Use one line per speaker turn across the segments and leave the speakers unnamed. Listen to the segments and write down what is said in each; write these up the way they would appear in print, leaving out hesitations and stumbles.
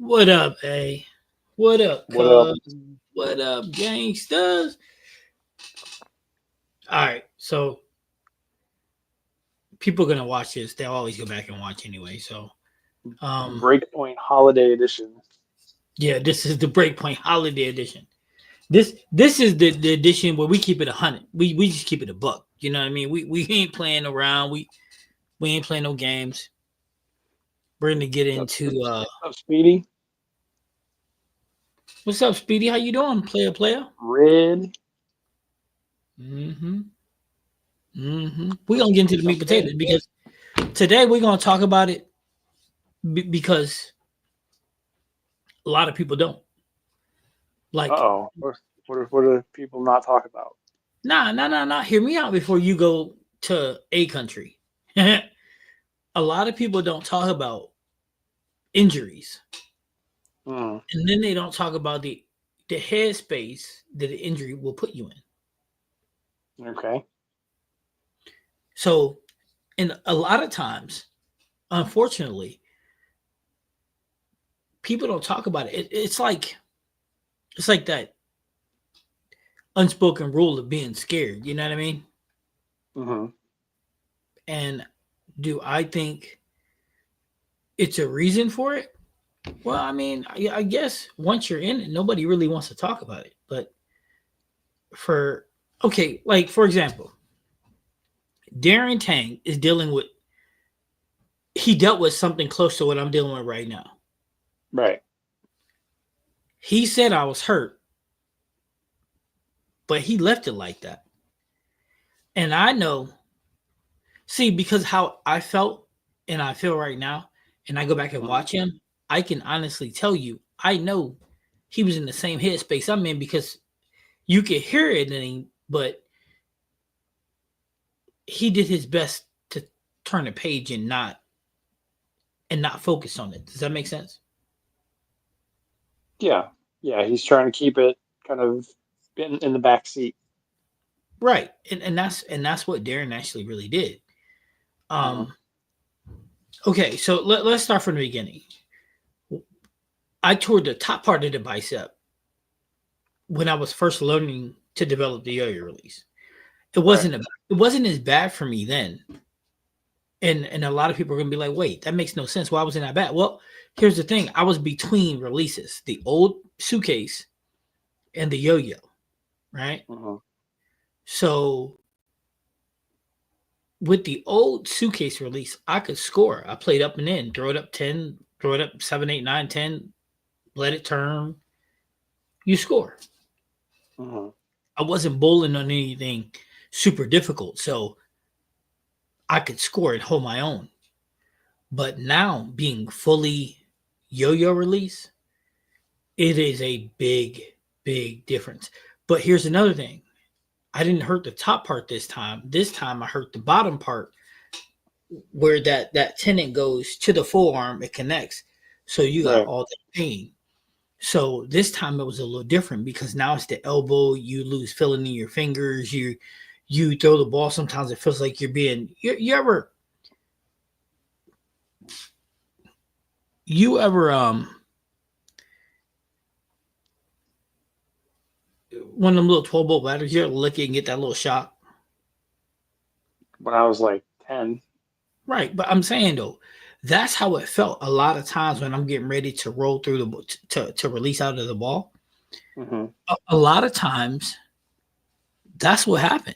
What up, A? What up,
What up?
cuz? What up, gangsters? All right, so people are gonna watch this. They'll always go back and watch anyway. So, um,
Breakpoint Holiday Edition.
yeah, this is the Breakpoint Holiday Edition. This is the edition where we keep it 100. We just keep it a buck. You know what I mean? We ain't playing around. We ain't playing no games. We're gonna get into
What's up, Speedy?
what's up, Speedy? How you doing, player?
Red.
Mm-hmm. Mm-hmm. We're gonna get into the meat and
Okay.
potatoes because today we're gonna talk about it because a lot of people don't like.
Uh-oh. What do people not talk about?
Nah. Hear me out before you go to a country. A lot of people don't talk about injuries,
Hmm.
and then they don't talk about the headspace that the injury will put you in.
Okay.
So, and a lot of times, unfortunately, people don't talk about it. It's like that unspoken rule of being scared. You know what I mean?
Hmm.
And do I think it's a reason for it? Well, I mean, I guess once you're in it, nobody really wants to talk about it. But for okay, like for example, Darren Tang is dealing with he dealt with something close to what I'm dealing with right now.
Right.
He said I was hurt, but he left it like that. And I know, see, because how I felt and I feel right now, and I go back and
Hmm.
watch him, I can honestly tell you, I know he was in the same headspace I'm in because you could hear it in him, but he did his best to turn the page and not focus on it. Does that make sense?
Yeah. Yeah. He's trying to keep it kind of in the back seat.
Right. And that's what Darren actually really did.
Hmm.
Um okay, so let's start from the beginning. I toured the top part of the bicep when I was first learning to develop the yo-yo release. It
Right.
wasn't a, it wasn't as bad for me then. And a lot of people are gonna be like, wait, that makes no sense. Why wasn't that bad? Well, here's the thing. I was between releases, the old suitcase and the yo-yo, right?
Hmm.
So with the old suitcase release, I could score. I played up and in, throw it up 10, throw it up 7, 8, 9, 10, let it turn. You score.
Hmm.
I wasn't bowling on anything super difficult. So I could score and hold my own. But now being fully yo-yo release, it is a big, big difference. But here's another thing. I didn't hurt the top part this time. This time I hurt the bottom part where that tendon goes to the forearm, it connects. So you got
Right.
all that pain. So this time it was a little different because now it's the elbow. You lose feeling in your fingers. You throw the ball. Sometimes it feels like you're being. You ever one of them little 12 volt batteries? You ever lick it and get that little shock?
When I was like 10.
Right. But I'm saying though, that's how it felt a lot of times when I'm getting ready to roll through to release out of the ball.
Hmm.
A lot of times that's what happened.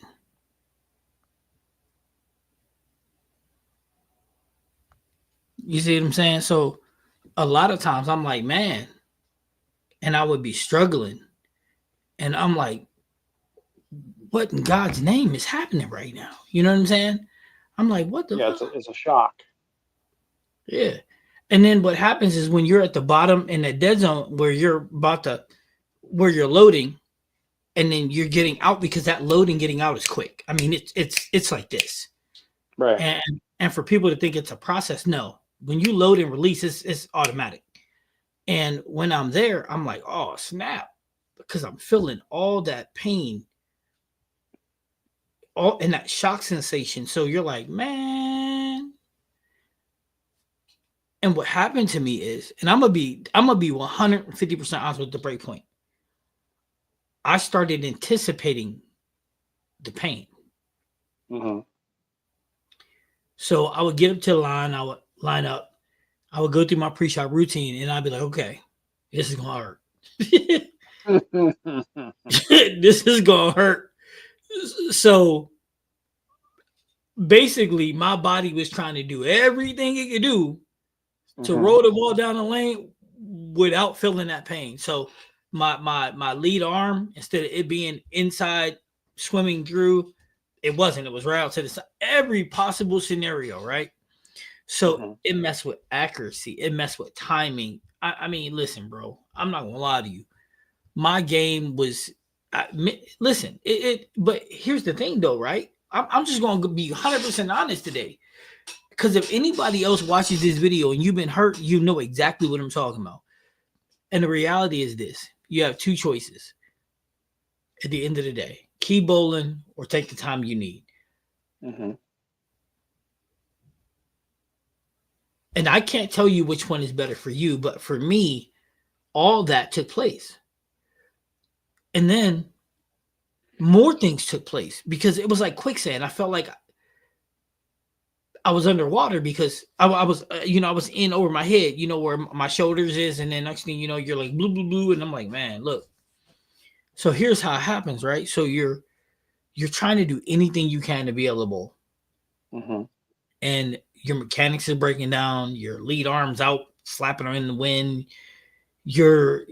You see what I'm saying? So a lot of times I'm like, man, and I would be struggling. And I'm like, what in God's name is happening right now? You know what I'm saying? I'm like, what the
Yeah.
fuck?
It's a shock.
Yeah. And then what happens is when you're at the bottom in the dead zone where you're loading and then you're getting out because that loading getting out is quick. I mean, it's like this.
Right.
And and for people to think it's a process, no. When you load and release, it's automatic. And when I'm there, I'm like, oh snap, because I'm feeling all that pain, all and that shock sensation. So you're like, man. And what happened to me is, and I'm gonna be 150% honest with the breakpoint. I started anticipating the pain.
Mm-hmm.
So I would get up to the line, I would line up, I would go through my pre-shot routine, and I'd be like, okay, this is gonna hurt. This is gonna hurt. So basically, my body was trying to do everything it could do to
Mm-hmm.
roll the ball down the lane without feeling that pain. So my lead arm, instead of it being inside swimming through, it wasn't. It was right out to the side. Every possible scenario, right? So
Mm-hmm.
it messed with accuracy. It messed with timing. I mean, listen, bro. I'm not gonna lie to you. My game was. Listen, But here's the thing, though, right? I'm just gonna be 100% honest today. Because if anybody else watches this video and you've been hurt, you know exactly what I'm talking about. And the reality is this: you have two choices at the end of the day: keep bowling or take the time you need.
Mm-hmm.
And I can't tell you which one is better for you, but for me, all that took place. And then more things took place because it was like quicksand. I felt like I was underwater because I was, I was in over my head, where my shoulders is. And then next thing you know, you're like blue, blue, blue. And I'm like, man, look. So here's how it happens, right? So you're trying to do anything you can to be able to bowl.
Mm-hmm.
And your mechanics is breaking down, your lead arms out, slapping them in the wind. You're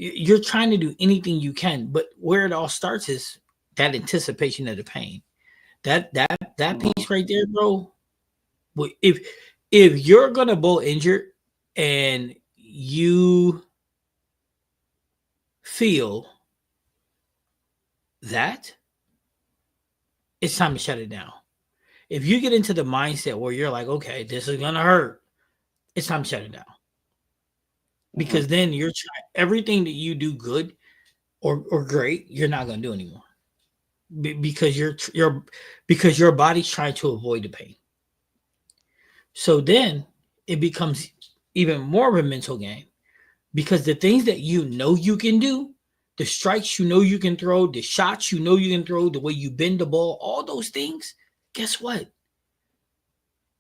trying to do anything you can, but where it all starts is that anticipation of the pain. That
Mm-hmm.
piece right there, bro. If you're gonna bowl injured and you feel that, it's time to shut it down. If you get into the mindset where you're like, okay, this is gonna hurt, it's time to shut it down.
Mm-hmm.
Because then you're trying everything that you do good or great, you're not gonna do anymore. Because because your body's trying to avoid the pain. So then it becomes even more of a mental game because the things that you know you can do, the strikes you know you can throw, the shots you know you can throw, the way you bend the ball, all those things, guess what?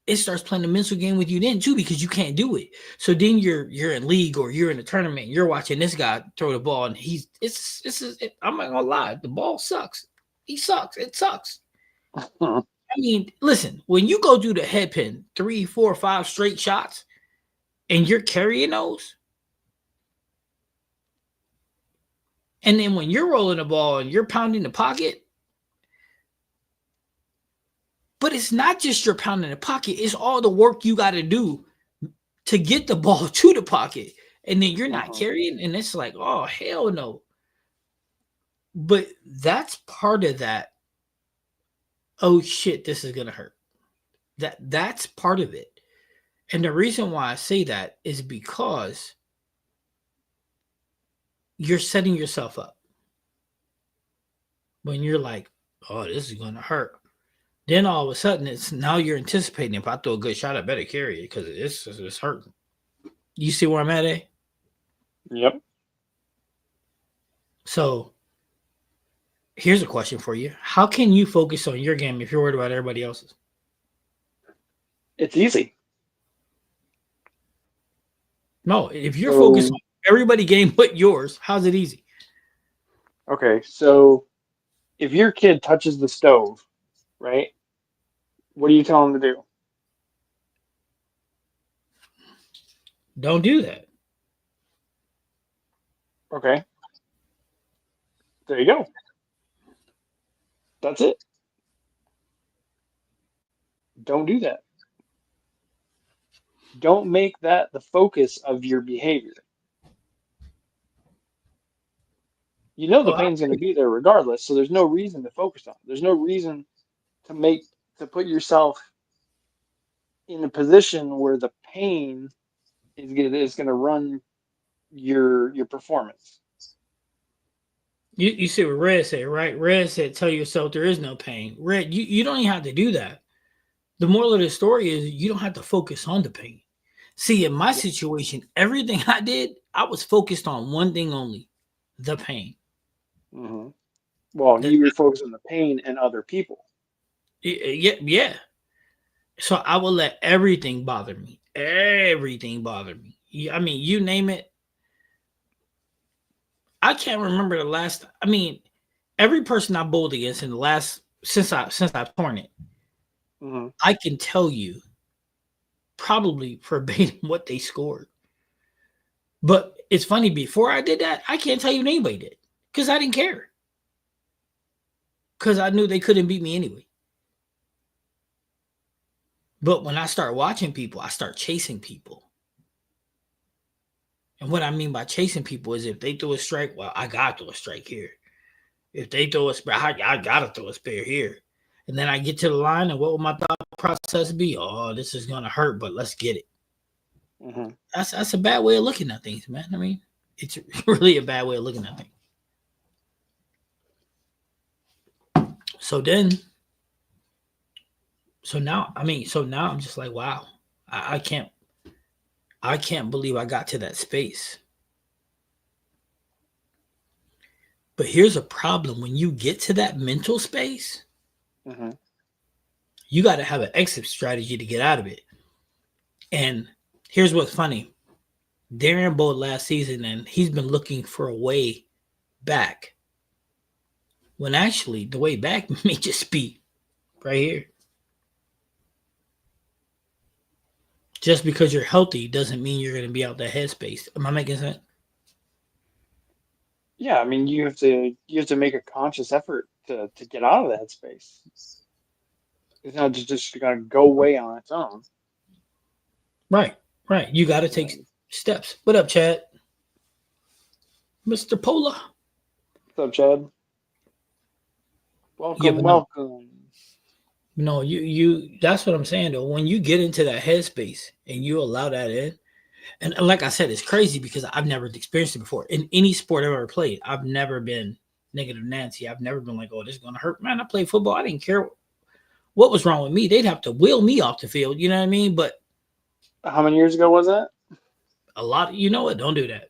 It starts playing a mental game with you then too because you can't do it. So then you're in league or you're in a tournament, you're watching this guy throw the ball and I'm not gonna lie, the ball sucks. He sucks. It sucks. I mean, listen, when you go do the head pin 3, 4, 5 straight shots and you're carrying those, and then when you're rolling the ball and you're pounding the pocket, but it's not just you're pounding the pocket, it's all the work you got to do to get the ball to the pocket. And then you're not
Mm-hmm.
carrying, and it's like, oh, hell no. But that's part of that. Oh shit, this is gonna hurt. That's part of it. And the reason why I say that is because you're setting yourself up. When you're like, oh, this is gonna hurt. Then all of a sudden, it's now you're anticipating. If I throw a good shot, I better carry it because it's hurting. You see where I'm at, eh?
Yep.
So here's a question for you: how can you focus on your game if you're worried about everybody else's?
It's easy.
No, if you're focused
So,
on everybody game but yours, how's it easy?
okay, so if your kid touches the stove, right? What do you tell him to do?
Don't do that.
Okay, there you go. That's it. Don't do that. Don't make that the focus of your behavior. You know the
Oh,
pain's going to be there regardless, so there's no reason to focus on it. There's no reason to make to put yourself in a position where the pain is going to run your performance.
you see what Red said, right? Red said, "Tell yourself there is no pain." Red, you don't even have to do that. The moral of the story is you don't have to focus on the pain. See, in my situation, everything I did, I was focused on one thing only: the pain.
Hmm. Well,
The,
you were focused on the pain and other people.
yeah, yeah. So I would let everything bother me. Everything bothered me. I mean, you name it. I can't remember the last. I mean, every person I bowled against in the last since I've torn it,
Hmm.
I can tell you probably verbatim what they scored. But it's funny. Before I did that, I can't tell you what anybody did because I didn't care because I knew they couldn't beat me anyway. But when I start watching people, I start chasing people. And what I mean by chasing people is if they throw a strike, well, I got to throw a strike here. If they throw a spare, I got to throw a spare here. And then I get to the line, and what will my thought process be? Oh, this is going to hurt, but let's get it.
Hmm.
That's a bad way of looking at things, man. I mean, it's really a bad way of looking at things. So then, so now I'm just like, wow, I can't, I can't believe I got to that space. But here's a problem: when you get to that mental space,
Hmm.
you got to have an exit strategy to get out of it. And here's what's funny: Darren bowled last season, and he's been looking for a way back. When actually, the way back may just be right here. Just because you're healthy doesn't mean you're going to be out that headspace. Am I making sense?
Yeah, I mean, you have to make a conscious effort to get out of that space. It's not just gonna go away on its own.
Right, right. You got to take
Um,
steps. What up, Chad? Mr. Pola?
what's up, Chad?
Yeah,
Welcome,
but no,
welcome.
no. That's what I'm saying though. When you get into that headspace and you allow that in, and like I said, it's crazy because I've never experienced it before in any sport I've ever played. I've never been negative Nancy. I've never been like, oh, this is gonna hurt. Man, I played football. I didn't care what was wrong with me. They'd have to wheel me off the field. You know what I mean? But
How many years ago was that?
a lot, you know what? Don't do that.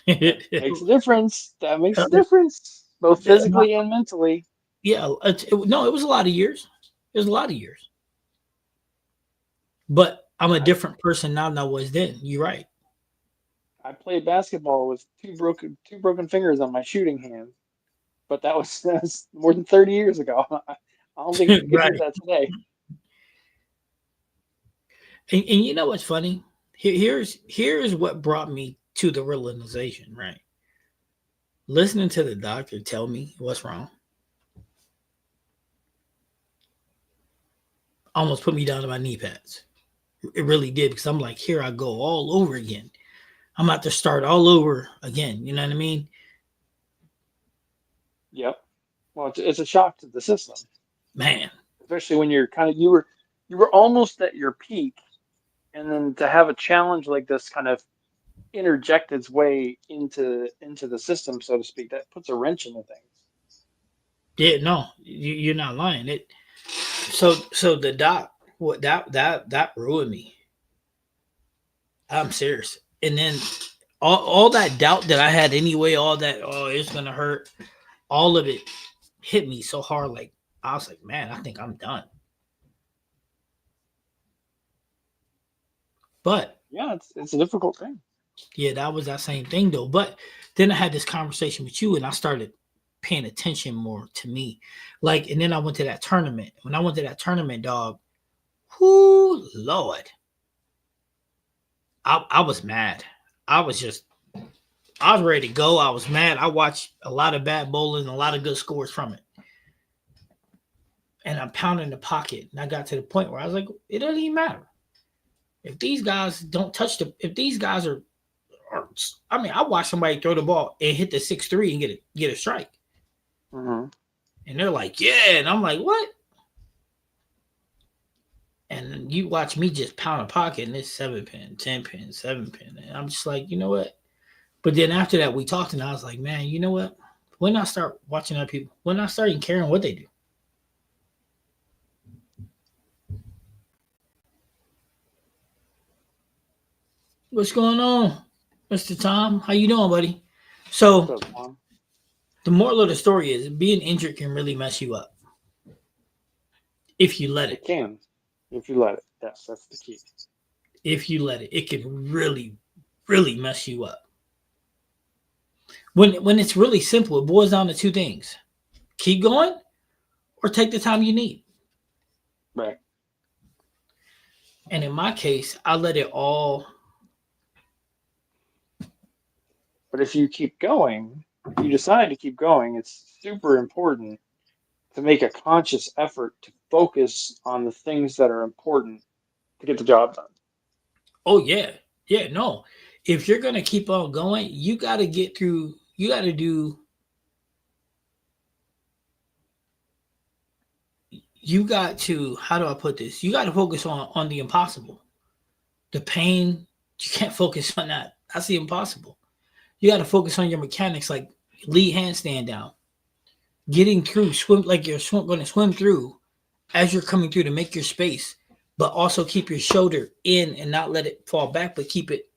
That makes a difference. That makes
Uh,
a difference, both
no,
physically and mentally.
yeah, no, it was a lot of years. It was a lot of years. But I'm a
I
different person now than I was then. You're right.
I played basketball with two broken fingers on my shooting hand, but that was more than 30 years ago. I don't think you could do
Right.
that today.
And you know what's funny? Here's what brought me to the realization, right? Listening to the doctor tell me what's wrong almost put me down to my knee pads. It really did because I'm like, here I go all over again. I'm about to start all over again. You know what I mean?
Yep. Well, it's a shock to the system,
Man,
especially when you're kind of you were almost at your peak, and then to have a challenge like this kind of interject its way into the system, so to speak, that puts a wrench into things.
yeah, no, you're not lying. It so the doc, what that ruined me. I'm serious. And then all that doubt that I had anyway, all that, oh, it's gonna hurt, all of it hit me so hard. Like I was like, man, I think I'm done. But
Yeah, it's a difficult thing.
yeah, that was that same thing though. But then I had this conversation with you, and I started paying attention more to me. Like, and then I went to that tournament. When I went to that tournament, dog, whoo, Lord, I was mad. I was just, I was ready to go. I was mad. I watched a lot of bad bowling and a lot of good scores from it. And I'm pounding the pocket. And I got to the point where I was like, it doesn't even matter. If these guys don't touch if these guys are, I mean, I watched somebody throw the ball and hit the 6-3 and get a strike.
Hmm.
And they're like, yeah. And I'm like, what? And then you watch me just pound a pocket and it's 7 pin, 10 pin, 7 pin. And I'm just like, you know what? But then after that, we talked and I was like, man, you know what? When I start watching other people, when I start even caring what they do, What's going on, Mr. Tom? How you doing, buddy?
What's
So
up, Tom?
the moral of the story is being injured can really mess you up if you let
It
it.
can, if you let it. Yes, that's the key.
If you let it, it can really, really mess you up. When it's really simple, it boils down to two things: keep going or take the time you need.
Right.
And in my case, I let it all.
But if you keep going, if you decide to keep going, it's super important to make a conscious effort to focus on the things that are important to get the job done.
Oh yeah, yeah. No, if you're gonna keep on going, you got to get through. You got to do. You got to. How do I put this? You got to focus on the impossible. The pain, you can't focus on that. That's the impossible. You got to focus on your mechanics, like lead handstand down, getting through, swim like you're going to swim through as you're coming through to make your space, but also keep your shoulder in and not let it fall back, but keep it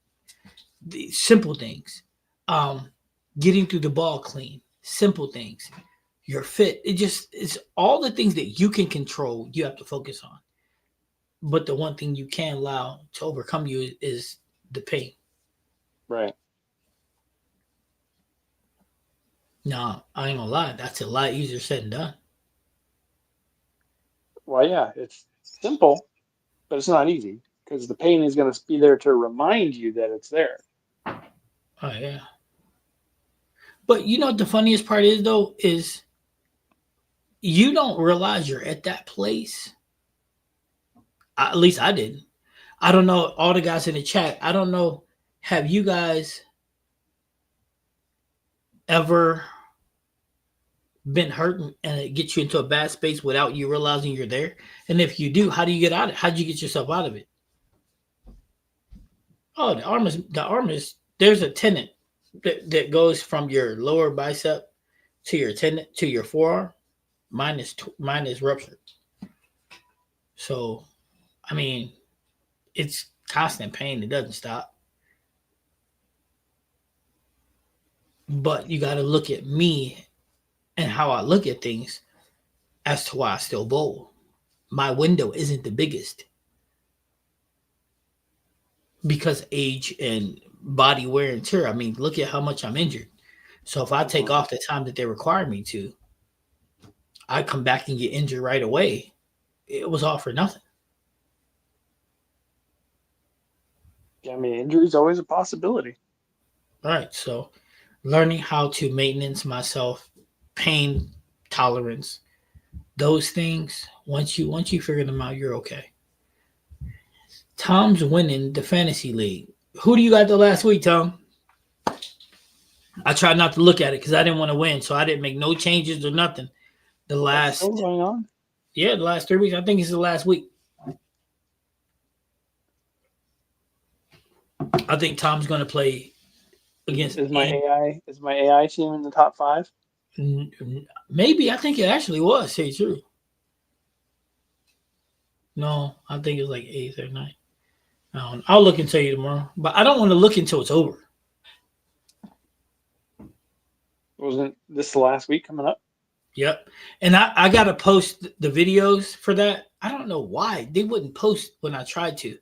the simple things. Um, Getting through the ball clean, simple things. You're fit. It's all the things that you can control. You have to focus on. But the one thing you can't allow to overcome you is the pain.
Right.
No, I ain't gonna lie. That's a lot easier said than done.
Well, yeah, it's simple, but it's not easy because the pain is going to be there to remind you that it's there.
Oh yeah. But you know what the funniest part is though is you don't realize you're at that place. At least I didn't. I don't know all the guys in the chat. I don't know. Have you guys ever been hurt and it gets you into a bad space without you realizing you're there? And if you do, how do you get out of it? How do you get yourself out of it? Oh, the arm is there's a tendon that goes from your lower bicep to your tendon to your forearm. Mine is ruptured. So I mean, it's constant pain. It doesn't stop. But you got to look at me and how I look at things as to why I still bowl. My window isn't the biggest because age and body wear and tear. I mean, look at how much I'm injured. So if I take
Hmm.
off the time that they require me to, I come back and get injured right away. It was all for nothing.
Yeah, I mean, injury is always a possibility.
All right. So learning how to maintenance myself, pain tolerance, those things. Once you figure them out, you're okay. Tom's winning the fantasy league. Who do you got the last week, Tom? I tried not to look at it because I didn't want to win, so I didn't make no changes or nothing. The
That's still
last,
going on.
yeah, the last 3 weeks. I think it's the last week. I think Tom's going to play against
Is my AI team in the top five?
maybe. I think it actually was. Say true. No, I think it was like eighth or ninth. I'll look and tell you tomorrow, but I don't want to look until it's over.
Wasn't this the last week coming up?
Yep. And I got to post the videos for that. I don't know why they wouldn't post when I tried to.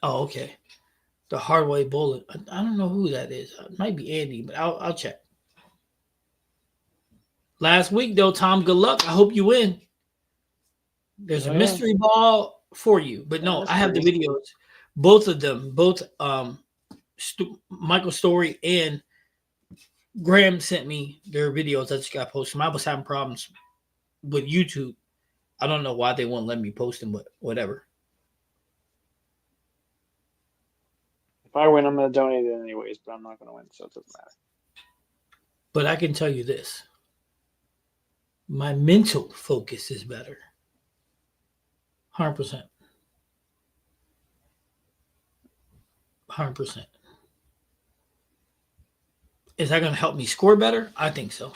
Oh, okay. The Hardway Bullet. I don't know who that is. It might be Andy, but I'll check. Last week though, Tom, good luck. I hope you win. There's a
Oh yeah,
mystery ball for you, but
a
no, I have the
mystery.
videos. Both of them, both Michael Story and Graham sent me their videos. I just got posted. I was having problems with YouTube. I don't know why they won't let me post them, but whatever.
If I win, I'm going to donate it anyways, but I'm not going to win, so it doesn't matter.
But I can tell you this: my mental focus is better. 100%. 100%. Is that going to help me score better? I think so.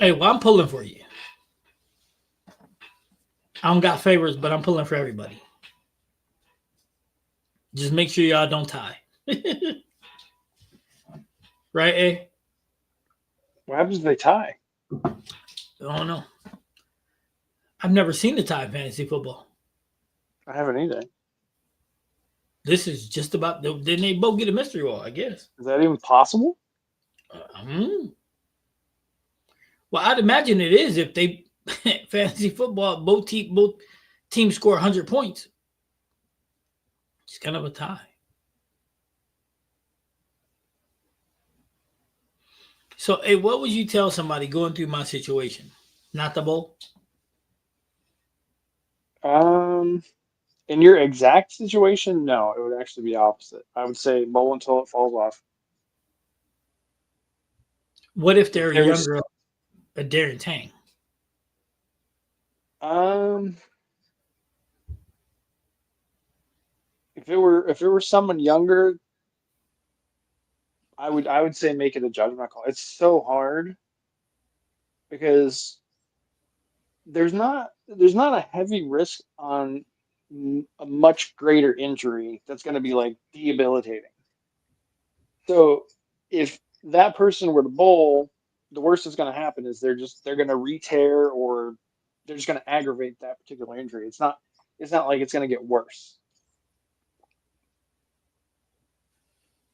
Hey, well, I'm pulling for you. I don't got favorites, but I'm pulling for everybody. Just make sure y'all don't tie. Right, eh?
What happens if they tie?
I don't know. I've never seen a tie in fantasy football.
I haven't either.
This is just about. Then they both get a mystery ball, I guess.
Is that even possible?
Hmm. Well, I'd imagine it is if they fantasy football both teams score 100 points. It's kind of a tie. So, hey, what would you tell somebody going through my situation? Not the bowl.
Um, in your exact situation, no, it would actually be opposite. I would say bowl until it falls off.
What if
If
they're
there was,
younger, a Darren Tang?
um, if it were someone younger, I would say make it a judgment call. It's so hard because there's not a heavy risk on a much greater injury that's going to be like debilitating. So if that person were to bowl, the worst that's going to happen is they're going to re-tear or they're just going to aggravate that particular injury. It's not like it's going to get worse.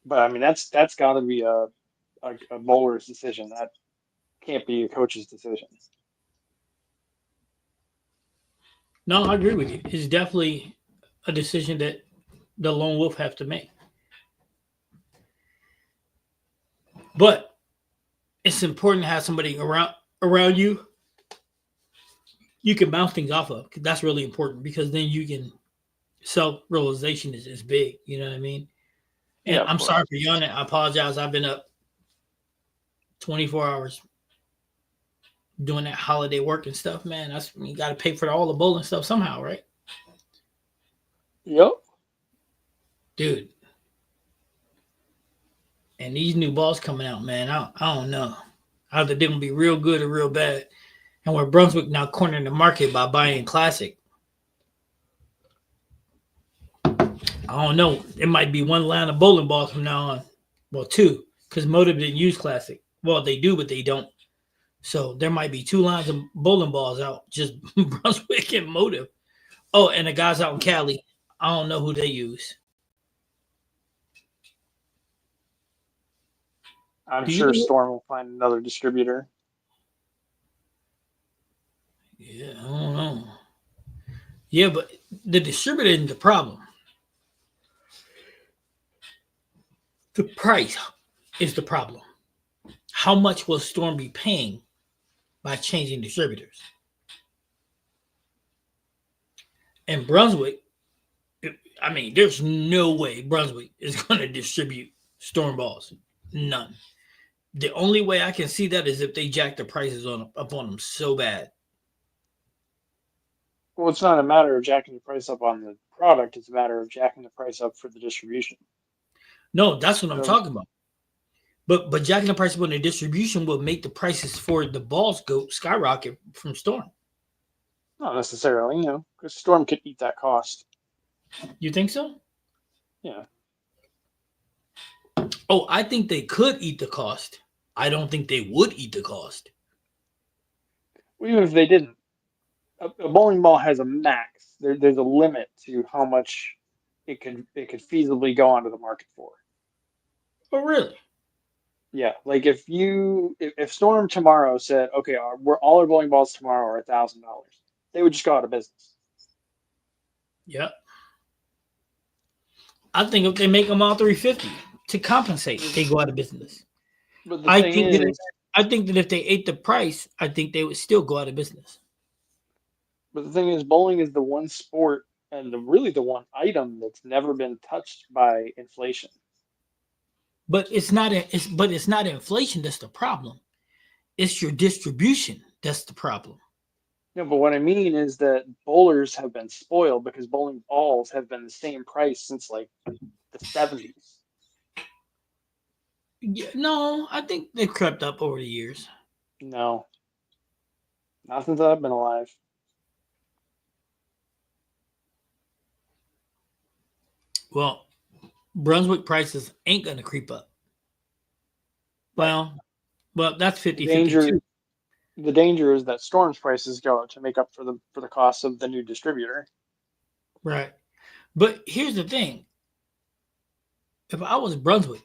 But I mean that's got to be a bowler's decision. That can't be a coach's decision.
No, I agree with you. It's definitely a decision that the lone wolf have to make. But it's important to have somebody around you you can bounce things off of. That's really important because then you can self realization is big. You know what I mean?
Yeah,
And
of
I'm sorry
course.
for yawning. I apologize. I've been up 24 hours doing that holiday work and stuff, man. That's you got to pay for all the bowling stuff somehow, right,
Yep.
dude? And these new balls coming out, man. I don't know. Either they're gonna be real good or real bad. And where Brunswick now cornering the market by buying classic, I don't know. It might be one line of bowling balls from now on. Well, two, because Motive didn't use classic. Well, they do, but they don't. So there might be two lines of bowling balls out, just Brunswick and Motive. Oh, and the guys out in Cali, I don't know who they use.
I'm
Do you
sure
know?
Storm will find another distributor.
Yeah, I don't know. Yeah, but the distributor isn't the problem. The price is the problem. How much will Storm be paying by changing distributors? And Brunswick, I mean, there's no way Brunswick is going to distribute Storm balls. None. The only way I can see that is if they jack the prices up on them so bad.
Well, it's not a matter of jacking the price up on the product, it's a matter of jacking the price up for the distribution.
No, that's what I'm
So,
talking about. But jacking the price up on the distribution will make the prices for the balls go skyrocket from Storm.
not necessarily, because Storm could eat that cost.
You think so?
Yeah.
Oh, I think they could eat the cost. I don't think they would eat the cost.
Well, even if they didn't, a bowling ball has a max. There's a limit to how much it could feasibly go onto the market for.
Oh, really?
Yeah, like if Storm tomorrow said, okay, we're all our bowling balls tomorrow are $1,000, they would just go out of business.
Yeah. I think if they make them all 350 to compensate, they go out of business.
But the
I
thing
think that
is,
I think that if they ate the price, I think they would still go out of business.
bowling is the one sport and really the one item that's never been touched by inflation.
But it's not inflation that's the problem. It's your distribution that's the problem.
No, but what I mean is that bowlers have been spoiled because bowling balls have been the same price since like the 70s.
Yeah, no, I think they've crept up over the years.
No. Not since I've been alive.
Well, Brunswick prices ain't going to creep up.
Right.
Well, that's
The
50-50
danger
too.
the danger is that Storm's prices go up to make up for the cost of the new distributor.
Right. But here's the thing. If I was Brunswick,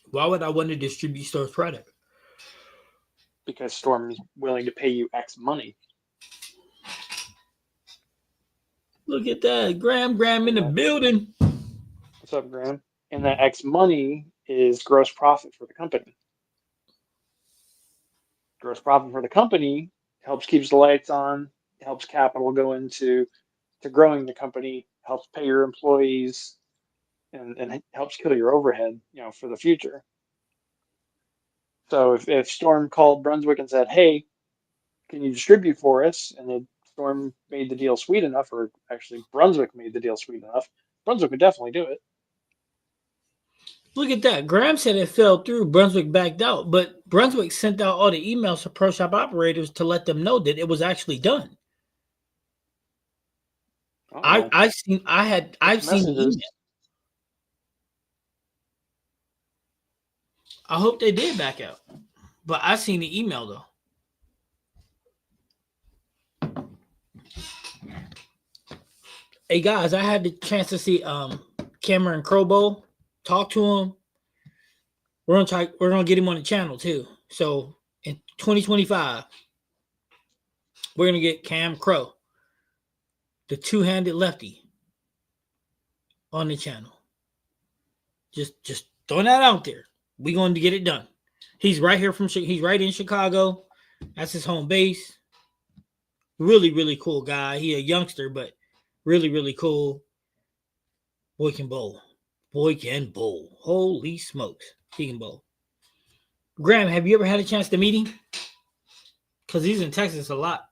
why would I want to distribute Storm's product?
Because Storm is willing to pay you X money.
Look at that. Graham in
And
the
that,
building.
what's up, Graham? And that X money is gross profit for the company. Gross profit for the company helps keeps the lights on, helps capital go into to growing the company, helps pay your employees, and helps kill your overhead, for the future. So if Storm called Brunswick and said, "Hey, can you distribute for us?" and then Storm made the deal sweet enough, or actually Brunswick made the deal sweet enough, Brunswick would definitely do it.
Look at that. Graham said it fell through. Brunswick backed out, but Brunswick sent out all the emails to pro shop operators to let them know that it was actually done.
Oh,
I've
mixed
seen the email.
messages.
I hope they did back out, but I seen the email though. Hey guys, I had the chance to see Cameron Crobo, talk to him. We're gonna get him on the channel too. So in 2025, we're gonna get Cam Crow, the two-handed lefty, on the channel. Just throwing that out there. We're going to get it done. He's right in Chicago. That's his home base. Really, really cool guy. He a youngster, but really, really cool. Boy can bowl. Boy can bowl. Holy smokes. He can bowl. Graham, have you ever had a chance to meet him? Because he's in Texas a lot.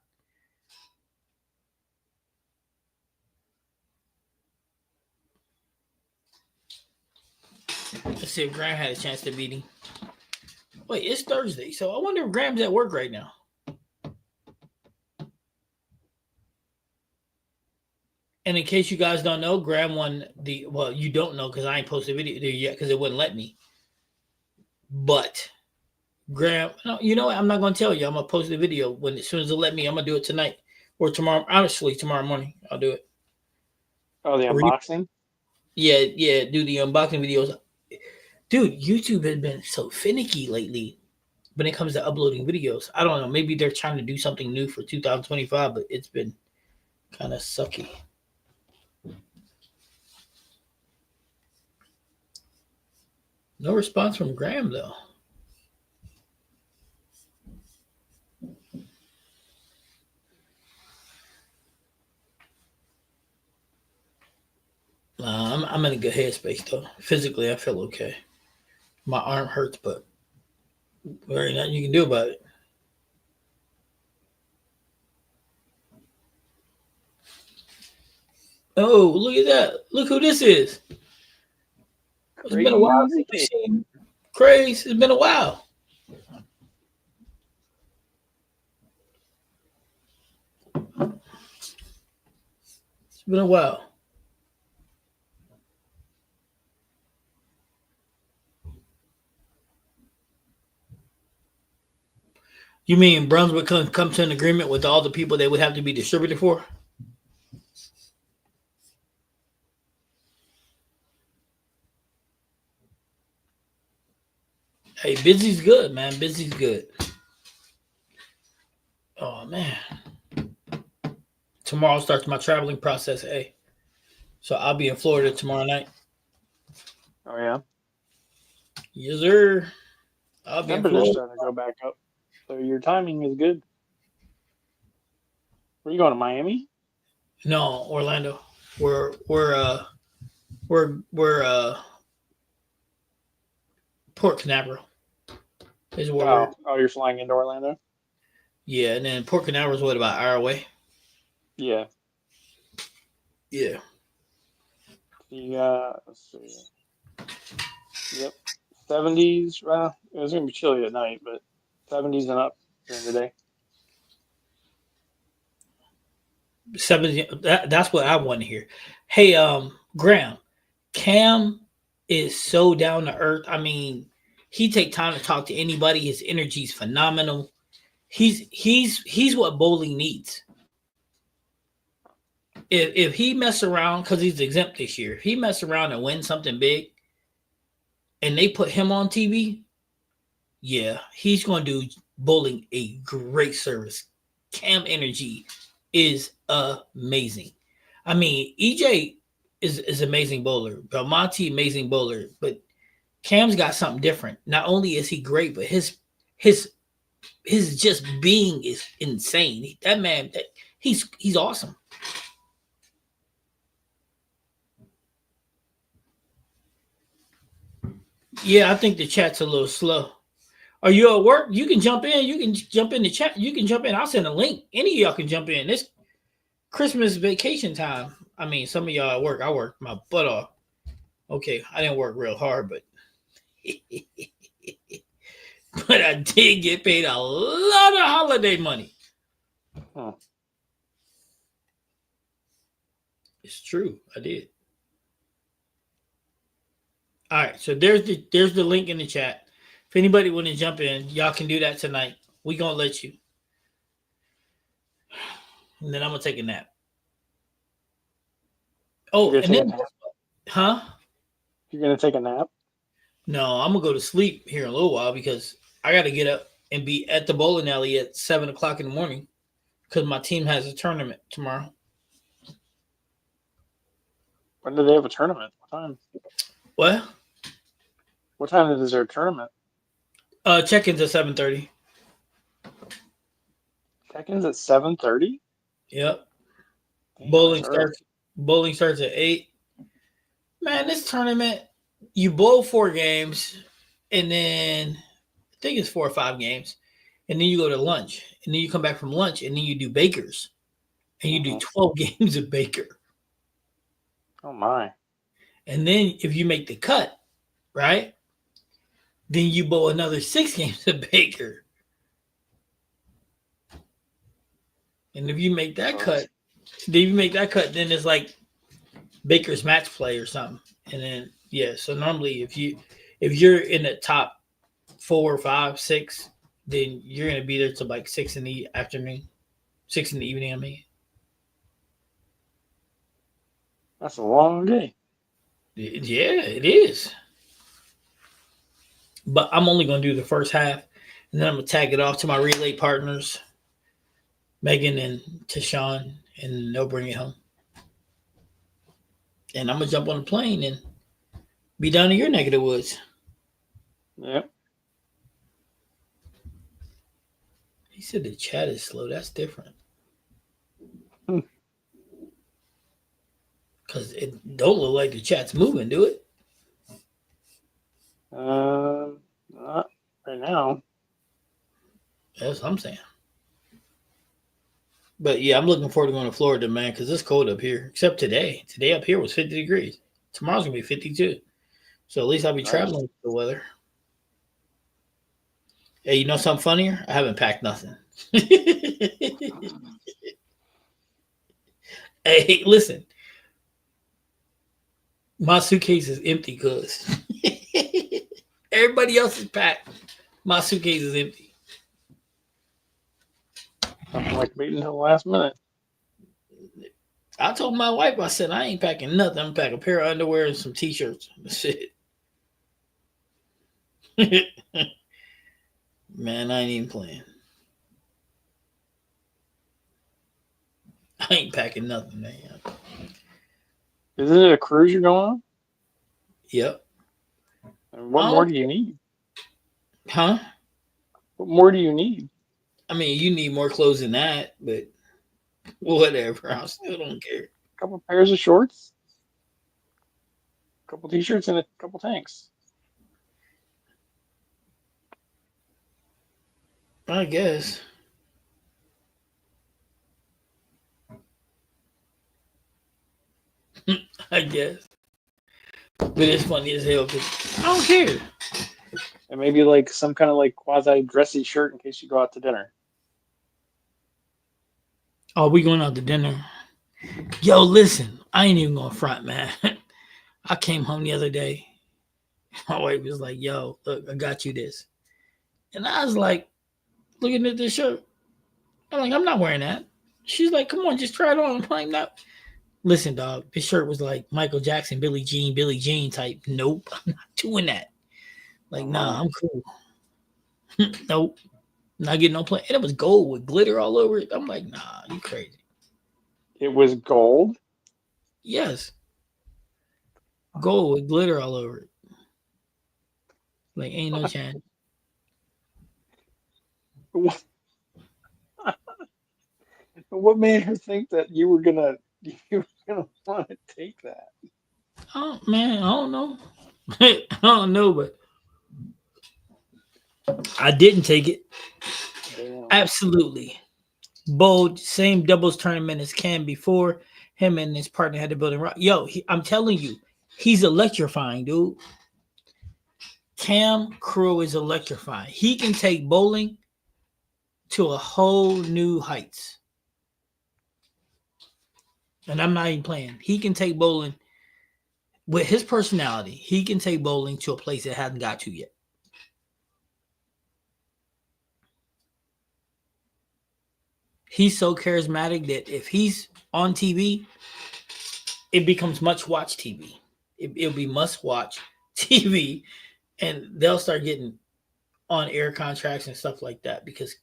Let's see if Graham had a chance to meet him. Wait, it's Thursday, so I wonder if Graham's at work right now. And in case you guys don't know, Graham won you don't know because I ain't posted a video there yet because it wouldn't let me. But Graham, you know what? I'm not going to tell you. I'm going to post the video as soon as it let me. I'm going to do it tonight or tomorrow. Honestly, tomorrow morning, I'll do it.
Oh, the unboxing?
Yeah, do the unboxing videos. Dude, YouTube has been so finicky lately when it comes to uploading videos. I don't know. Maybe they're trying to do something new for 2025, but it's been kind of sucky. No response from Graham, though. I'm in a good headspace, though. Physically, I feel okay. My arm hurts, but there ain't nothing you can do about it. Oh, look at that. Look who this is. It's been a while since we've seen Craze. It's been a while. It's been a while. You mean Brunswick couldn't come to an agreement with all the people they would have to be distributed for? Hey, busy's good, man. Busy's good. Oh, man. Tomorrow starts my traveling process, hey. So I'll be in Florida tomorrow night.
Oh, yeah?
Yes, sir. I'll be in
Temperature's
Florida.
starting to go back up. So your timing is good. Where are you going, to Miami?
No, Orlando. We're Port Canaveral is where we're.
Oh, you're flying into Orlando?
Yeah, and then Port Canaveral is what, about an hour away?
Yeah.
Yeah.
Let's see. Yep. 70s. Well, it was going to be chilly at night, but 70s and up. during the day.
That's what I want to hear. Hey, Graham, Cam is so down to earth. I mean, he take time to talk to anybody. His energy is phenomenal. He's what bowling needs. If he mess around because he's exempt this year, if he mess around and win something big, and they put him on TV, yeah, he's going to do bowling a great service. Cam energy is amazing. I mean, EJ is amazing bowler. Belmonte amazing bowler, but Cam's got something different. Not only is he great, but his just being is insane. That man, he's awesome. Yeah, I think the chat's a little slow. Are you at work? You can jump in. You can jump in the chat. You can jump in. I'll send a link. Any of y'all can jump in. This Christmas vacation time. I mean, some of y'all at work. I worked my butt off. Okay, I didn't work real hard, but but I did get paid a lot of holiday money.
Huh.
It's true. I did. All right, so there's the link in the chat. If anybody want to jump in, y'all can do that tonight. We gonna let you. And then I'm gonna take a nap. Oh, and then huh?
You're gonna take a nap?
No, I'm gonna go to sleep here in a little while because I gotta get up and be at the bowling alley at 7:00 in the morning because my team has a tournament tomorrow.
When do they have a tournament? What time?
What?
What time is their tournament?
Check-ins at 7:30.
Check-ins at 7:30.
Yep.
Damn,
Bowling starts at 8. Man, this tournament, you bowl 4 games, and then I think it's 4 or 5 games, and then you go to lunch, and then you come back from lunch, and then you do Bakers, and you do 12 games of Baker.
Oh my!
And then if you make the cut, right, then you bowl another 6 games of Baker. And if you make that cut, then it's like Baker's match play or something. And then yeah, so normally if you're in the top 4, 5, 6, then you're gonna be there till like 6 in the afternoon, 6 in the evening. I mean,
That's a long day.
Yeah, it is. But I'm only gonna do the first half, and then I'm gonna tag it off to my relay partners, Megan and Tashawn, and they'll bring it home. And I'm gonna jump on the plane and be down in your neck of the woods.
Yep.
He said the chat is slow. That's different. Because it don't look like the chat's moving, do it?
Not right now.
That's what I'm saying. But yeah, I'm looking forward to going to Florida, man, because it's cold up here. Except today. Today up here was 50 degrees. Tomorrow's going to be 52. So at least I'll be traveling with the weather. Hey, you know something funnier? I haven't packed nothing. Hey, listen. My suitcase is empty, cuz. Everybody else is packed. My suitcase is empty.
Nothing like waiting until the last minute.
I told my wife, I said, I ain't packing nothing. I'm packing a pair of underwear and some t-shirts. That's it. Man, I ain't even playing. I ain't packing nothing, man.
Isn't it a cruise you're going on?
Yep.
And what more do you need?
Huh?
What more do you need?
I mean, you need more clothes than that, but whatever. I still don't care.
A couple pairs of shorts, a couple t-shirts, and a couple tanks.
I guess. I guess. But it's funny as hell because I don't care.
And maybe like some kind of like quasi dressy shirt in case you go out to dinner.
Oh, we going out to dinner? Yo, listen, I ain't even gonna front, man. I came home the other day. My wife was like, "Yo, look, I got you this," and I was like, looking at this shirt. I'm like, I'm not wearing that. She's like, "Come on, just try it on." I'm like, "No." Listen, dog, this shirt was like Michael Jackson, Billie Jean type. Nope, I'm not doing that. Like,
Uh-huh.
nah, I'm cool. Nope, not getting no play. And it was gold with glitter all over it. I'm like, nah, you crazy.
It was gold.
Yes, gold with glitter all over it. Like, ain't no chance.
What made her think that you were gonna want to take that?
Oh man, I don't know. I don't know, but I didn't take it.
Damn.
Absolutely. Bold, same doubles tournament as Cam before. Him and his partner had to build a rock. Yo, I'm telling you, he's electrifying, dude. Cam Crow is electrifying. He can take bowling to a whole new heights. And I'm not even playing. He can take bowling with his personality. He can take bowling to a place it hasn't got to yet. He's so charismatic that if he's on TV, it becomes much watch TV. It'll be must watch TV, and they'll start getting on air contracts and stuff like that because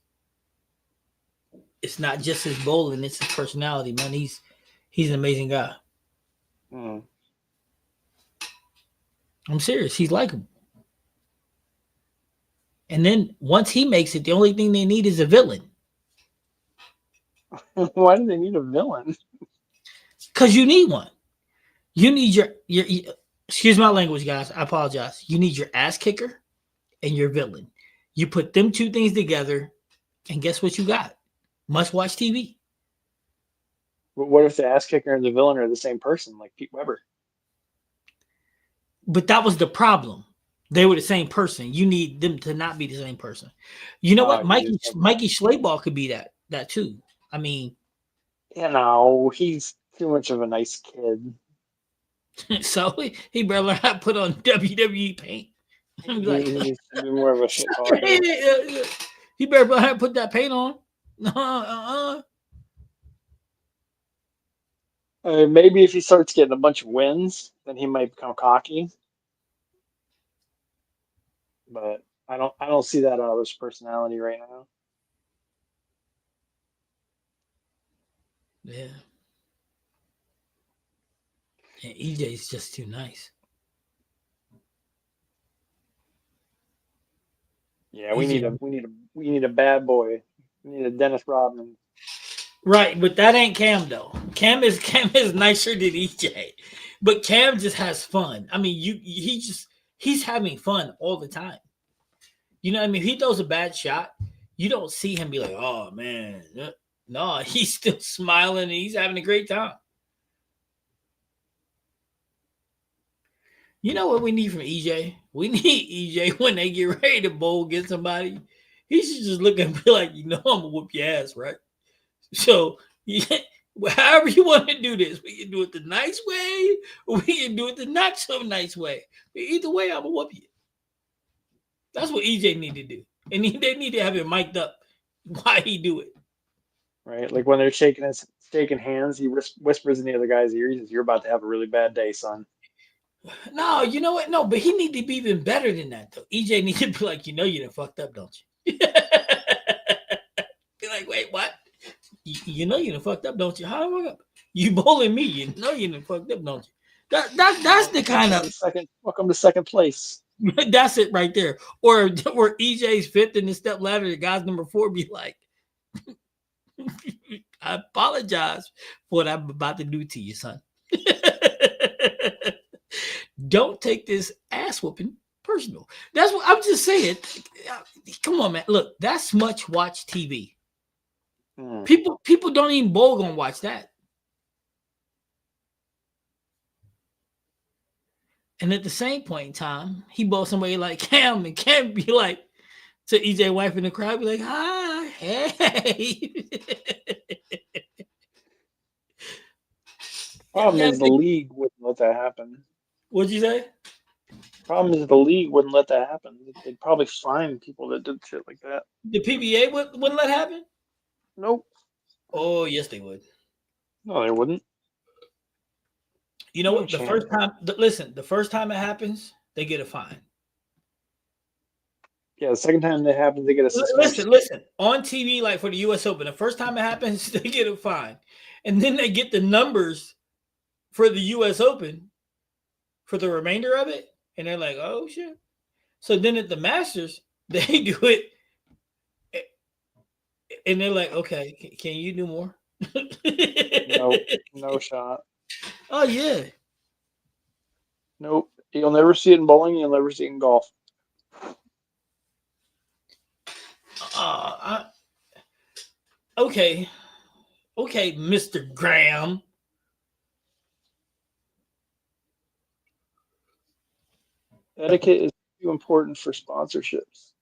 it's not just his bowling; it's his personality. Man, he's an amazing guy.
Mm.
I'm serious. He's likable. And then once he makes it, the only thing they need is a villain.
Why do they need a villain?
Cause you need one. You need your excuse my language, guys. I apologize. You need your ass kicker and your villain. You put them two things together, and guess what you got? Must watch TV.
What if the ass kicker and the villain are the same person, like Pete Weber?
But that was the problem. They were the same person. You need them to not be the same person. You know what?
You
Mikey
just okay.
Mikey Schlaball could be that too. I mean,
He's too much of a nice kid.
so he better learn how to put on WWE paint.
He,
I'm like,
he needs to be more of a shit talker.
he better learn how to put that paint on. Uh-uh.
Maybe if he starts getting a bunch of wins, then he might become cocky. But I don't see that out of his personality right now.
Yeah. And EJ's just too nice.
Yeah, we need
EJ,
a we need a we need a bad boy. We need a Dennis Rodman.
right, but that ain't Cam though. Cam is nicer than EJ, but Cam just has fun. I mean, he's having fun all the time. You know what I mean? If he throws a bad shot, you don't see him be like, "Oh man," no, he's still smiling and he's having a great time. You know what we need from EJ? We need EJ when they get ready to bowl against somebody. He should just look and be like, I'm gonna whoop your ass, right? So, yeah, however you want to do this, we can do it the nice way, or we can do it the not so nice way. But either way, I'm gonna whoop you. That's what EJ need to do, and they need to have it mic'd up. Why he do it?
Right? Like when they're shaking hands, he whispers in the other guy's ear. He says, "You're about to have a really bad day, son."
No, you know what? No, but he need to be even better than that, though. EJ need to be like, you done fucked up, don't you? Be like, wait, what? You done fucked up, don't you? How the fuck up? You bowling me? You done fucked up, don't you? That's the kind of
Welcome to second place.
that's it right there. Or where EJ's fifth in the step ladder, the guy's number 4 be like, I apologize for what I'm about to do to you, son. Don't take this ass whooping personal. That's what I'm just saying. Come on, man. Look, that's much watch TV.
Hmm.
People don't even bowl gonna watch that. And at the same point in time, he bought somebody like Cam, and Cam be like to EJ wife in the crowd, be like, "Hi, hey."
Problem
Yeah,
is the league wouldn't let that happen.
what'd you say?
Problem is the league wouldn't let that happen. They'd probably fine people that did shit like that.
The PBA wouldn't let happen?
Nope.
Oh, yes, they would.
No, they wouldn't.
You know
No
what? The
chance.
first time, listen, the first time it happens, they get a fine.
Yeah, the second time that happens, they get a suspension.
Listen. On TV, like for the U.S. Open, the first time it happens, they get a fine, and then they get the numbers for the U.S. Open for the remainder of it, and they're like, "Oh shit!" So then at the Masters, they do it, and they're like, "Okay, can you do more?"
Nope. No shot.
Oh yeah.
Nope. You'll never see it in bowling. You'll never see it in golf.
I, okay, okay, Mr. Graham.
Etiquette is too important for sponsorships.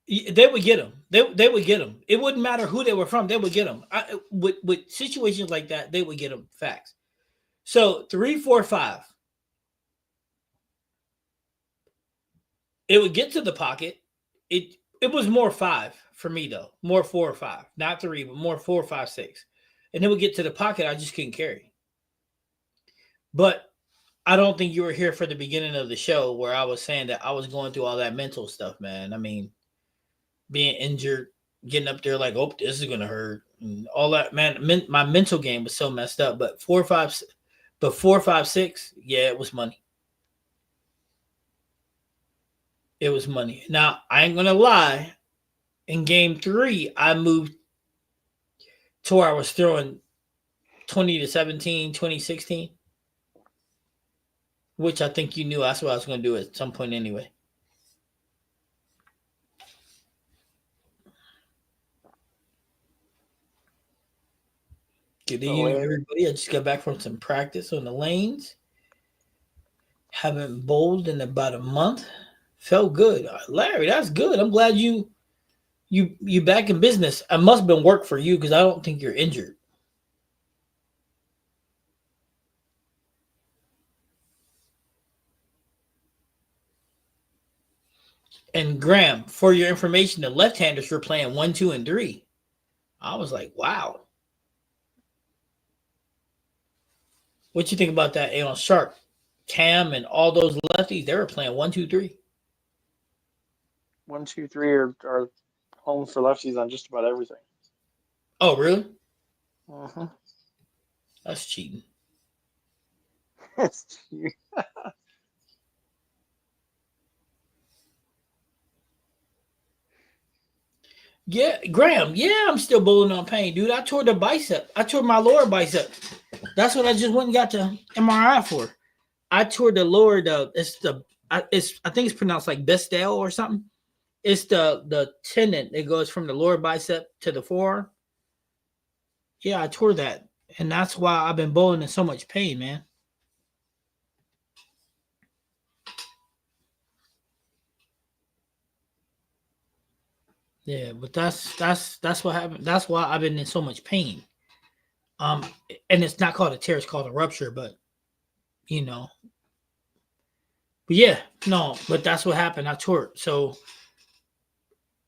They would get them. They would get them. It wouldn't matter who they were from. They would get them. With situations like that, they would get them. Facts. So 3, 4, 5. It would get to the pocket. It was more 5 for me though. More 4 or 5, not 3, but more 4, 5, 6. And it would get to the pocket. I just couldn't carry. But I don't think you were here for the beginning of the show where I was saying that I was going through all that mental stuff, man. I mean, being injured, getting up there like, oh, this is gonna hurt, and all that. Man, my mental game was so messed up. But 4, 5, but 4, 5, 6, yeah, it was money. It was money. Now I ain't gonna lie. In game 3, I moved to where I was throwing 20-17, 20-16, which I think you knew that's what I was gonna do at some point anyway. Good
Oh,
evening,
yeah.
everybody. I just got back from some practice on the lanes. Haven't bowled in about a month. Felt good, Larry. That's good. I'm glad you back in business. It must have been work for you because I don't think you're injured. And Graham, for your information, the left-handers were playing 1, 2, and 3. I was like, wow. What you think about that? On Sharp, Cam, and all those lefties, they were playing 1, 2, 3.
1, 2, 3 are home for lefties on just about everything.
Oh, really?
Uh-huh.
That's cheating. Yeah, Graham. Yeah, I'm still bowling on pain, dude. I tore the bicep. I tore my lower bicep. That's what I just went and got the MRI for. I tore the lower. I think it's pronounced like Bestel or something. It's the tendon that goes from the lower bicep to the forearm. Yeah, I tore that, and that's why I've been bowling in so much pain, man. Yeah, but that's what happened. That's why I've been in so much pain. Um, and it's not called a tear; it's called a rupture. But you know, but yeah, no, but that's what happened. I tore it. So,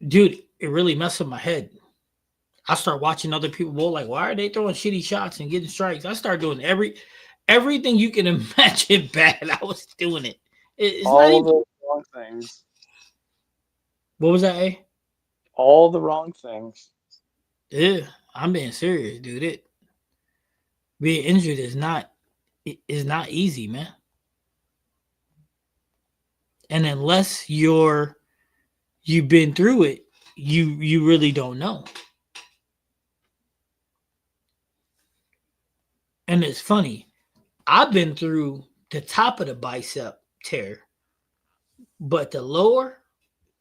dude, it really messed up my head. I start watching other people bowl. Like, why are they throwing shitty shots and getting strikes? I start doing everything you can imagine bad. I was doing it. It's not
All of
even.
the wrong things.
What was that? A?
All the wrong things.
Yeah, I'm being serious, dude. It being injured is not easy, man. And unless you've been through it, you really don't know. And it's funny. I've been through the top of the bicep tear, but the lower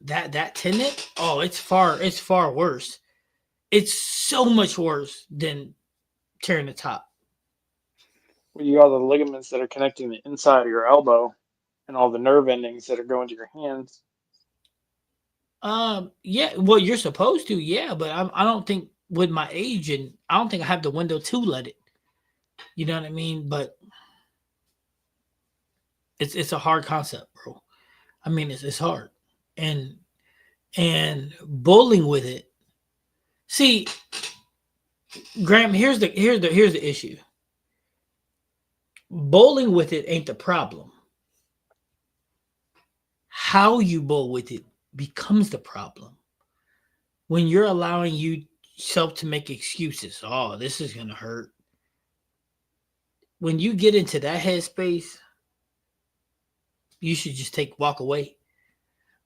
that tendon, oh, it's far worse. It's so much worse than tearing the top.
Well, you got all the ligaments that are connecting the inside of your elbow and all the nerve endings that are going to your hands.
Yeah, well, you're supposed to, yeah, but I don't think with my age and I don't think I have the window to let it. You know what I mean? But it's a hard concept, bro. I mean, it's hard, and bowling with it. See, Graham, here's the issue. Bowling with it ain't the problem. How you bowl with it becomes the problem. When you're allowing yourself to make excuses, oh, this is gonna hurt. When you get into that headspace, you should just walk away.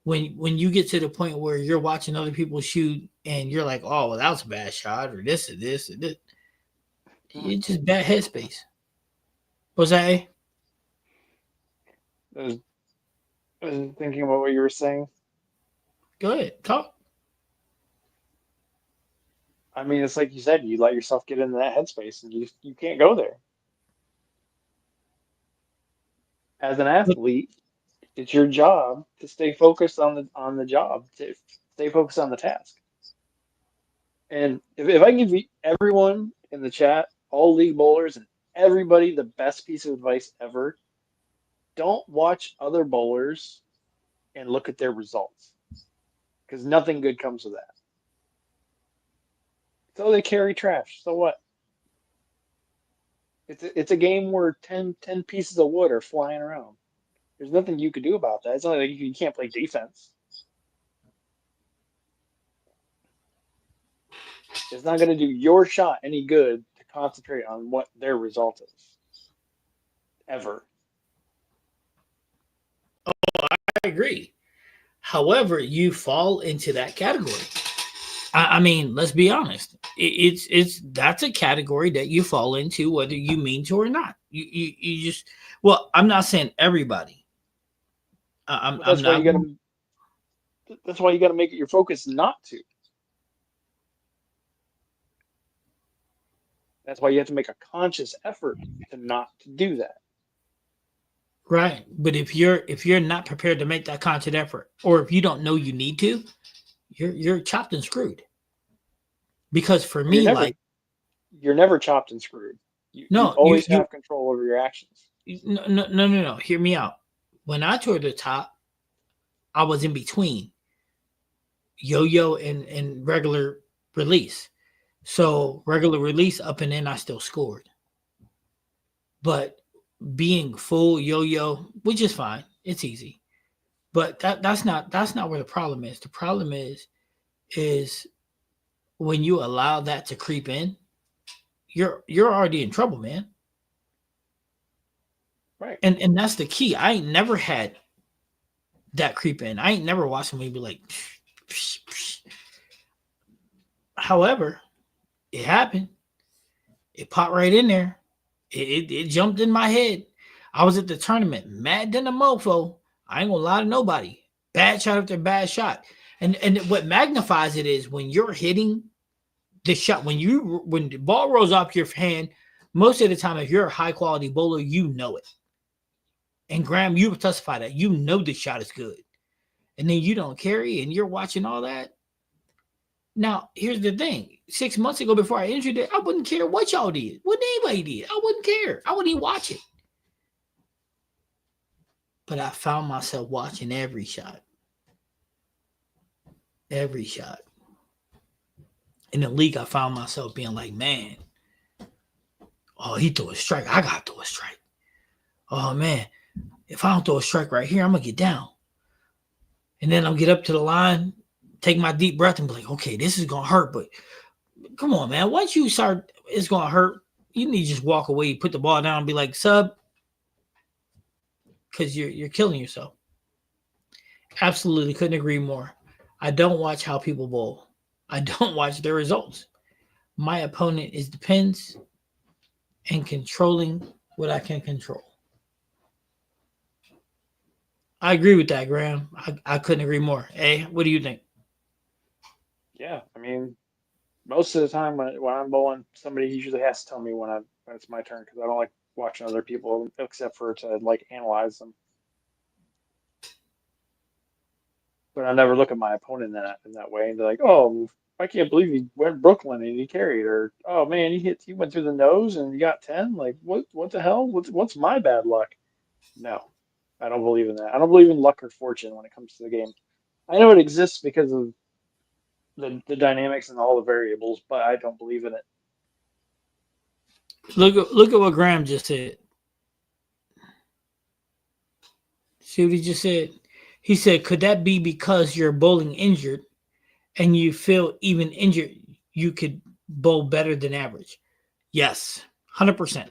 When you get to the point where you're watching other people shoot and you're like, oh, well, that was a bad shot, or this, or this, or this, it's just bad headspace. Was that A?
I was, I was thinking about what you were saying.
Go ahead, talk.
I mean, it's like you said, you let yourself get into that headspace, and you can't go there. As an athlete, it's your job to stay focused on the job, to stay focused on the task. And if I give everyone in the chat, all league bowlers, and everybody the best piece of advice ever, don't watch other bowlers and look at their results because nothing good comes of that. So they carry trash. So what? It's a game where 10 pieces of wood are flying around. There's nothing you could do about that. It's not like you can't play defense. It's not going to do your shot any good to concentrate on what their result is. Ever.
I agree. However, you fall into that category. I mean, let's be honest. It's that's a category that you fall into, whether you mean to or not. You just well, I'm not saying everybody.
But
I'm not.
that's why you got to make it your focus not to. That's why you have to make a conscious effort to not to do that.
Right. But if you're not prepared to make that conscious effort, or if you don't know you need to, you're chopped and screwed. Because for
Well,
me, like
you're never chopped and screwed. You
no, you
always
you
have control over your actions.
no no no no no. Hear me out. When I toured the top, I was in between yo-yo and regular release. So regular release up and in, I still scored. But being full yo-yo, which is fine, it's easy. But that's not where the problem is. The problem is when you allow that to creep in, you're already in trouble, man.
Right.
And that's the key. I ain't never had that creep in. I ain't never watched somebody be like. Psh, psh. However, it happened. It popped right in there. It jumped in my head. I was at the tournament, mad than a mofo. I ain't gonna lie to nobody. Bad shot after bad shot. And what magnifies it is when you're hitting the shot, when the ball rolls off your hand, most of the time, if you're a high quality bowler, you know it. And Graham, you testify that you know the shot is good. And then you don't carry and you're watching all that. Now, here's the thing. 6 months ago, before I injured it, I wouldn't care what y'all did, what anybody did. I wouldn't care. I wouldn't even watch it. But I found myself watching every shot. Every shot. In the league, I found myself being like, man, oh, he threw a strike. I got to throw a strike. Oh, man, if I don't throw a strike right here, I'm going to get down. And then I'll get up to the line, take my deep breath and be like, okay, this is going to hurt. But come on, man. Once you start, it's going to hurt. You need to just walk away, put the ball down and be like, sub, because you're killing yourself. Absolutely couldn't agree more. I don't watch how people bowl. I don't watch their results. My opponent is depends and controlling what I can control. I agree with that, Graham. I couldn't agree more. Hey, what do you think?
Yeah. I mean, most of the time when I'm bowling, somebody usually has to tell me when it's my turn because I don't like watching other people, except for to like analyze them. But I never look at my opponent in that way and be like, oh, I can't believe he went Brooklyn and he carried, or oh man, he went through the nose and he got 10. Like what the hell? What's my bad luck? No, I don't believe in that. I don't believe in luck or fortune when it comes to the game. I know it exists because of the dynamics and all the variables, but I don't believe in it.
Look at what Graham just said. See what he just said? He said, could that be because you're bowling injured and you feel even injured, you could bowl better than average? Yes, 100%.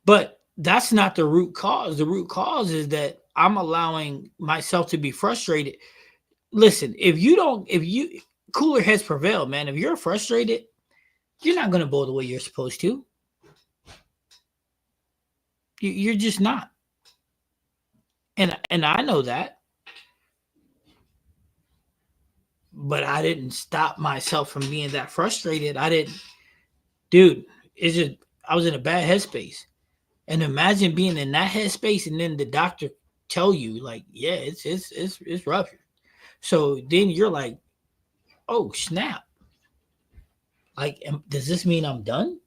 But that's not the root cause. The root cause is that I'm allowing myself to be frustrated. Listen, if you cooler heads prevail, man. If you're frustrated, you're not going to bowl the way you're supposed to. You're just not. And I know that. But I didn't stop myself from being that frustrated. I didn't, dude. It's just I was in a bad headspace, and imagine being in that headspace, and then the doctor tell you like, yeah, it's rough. So then you're like, oh snap! Like, does this mean I'm done?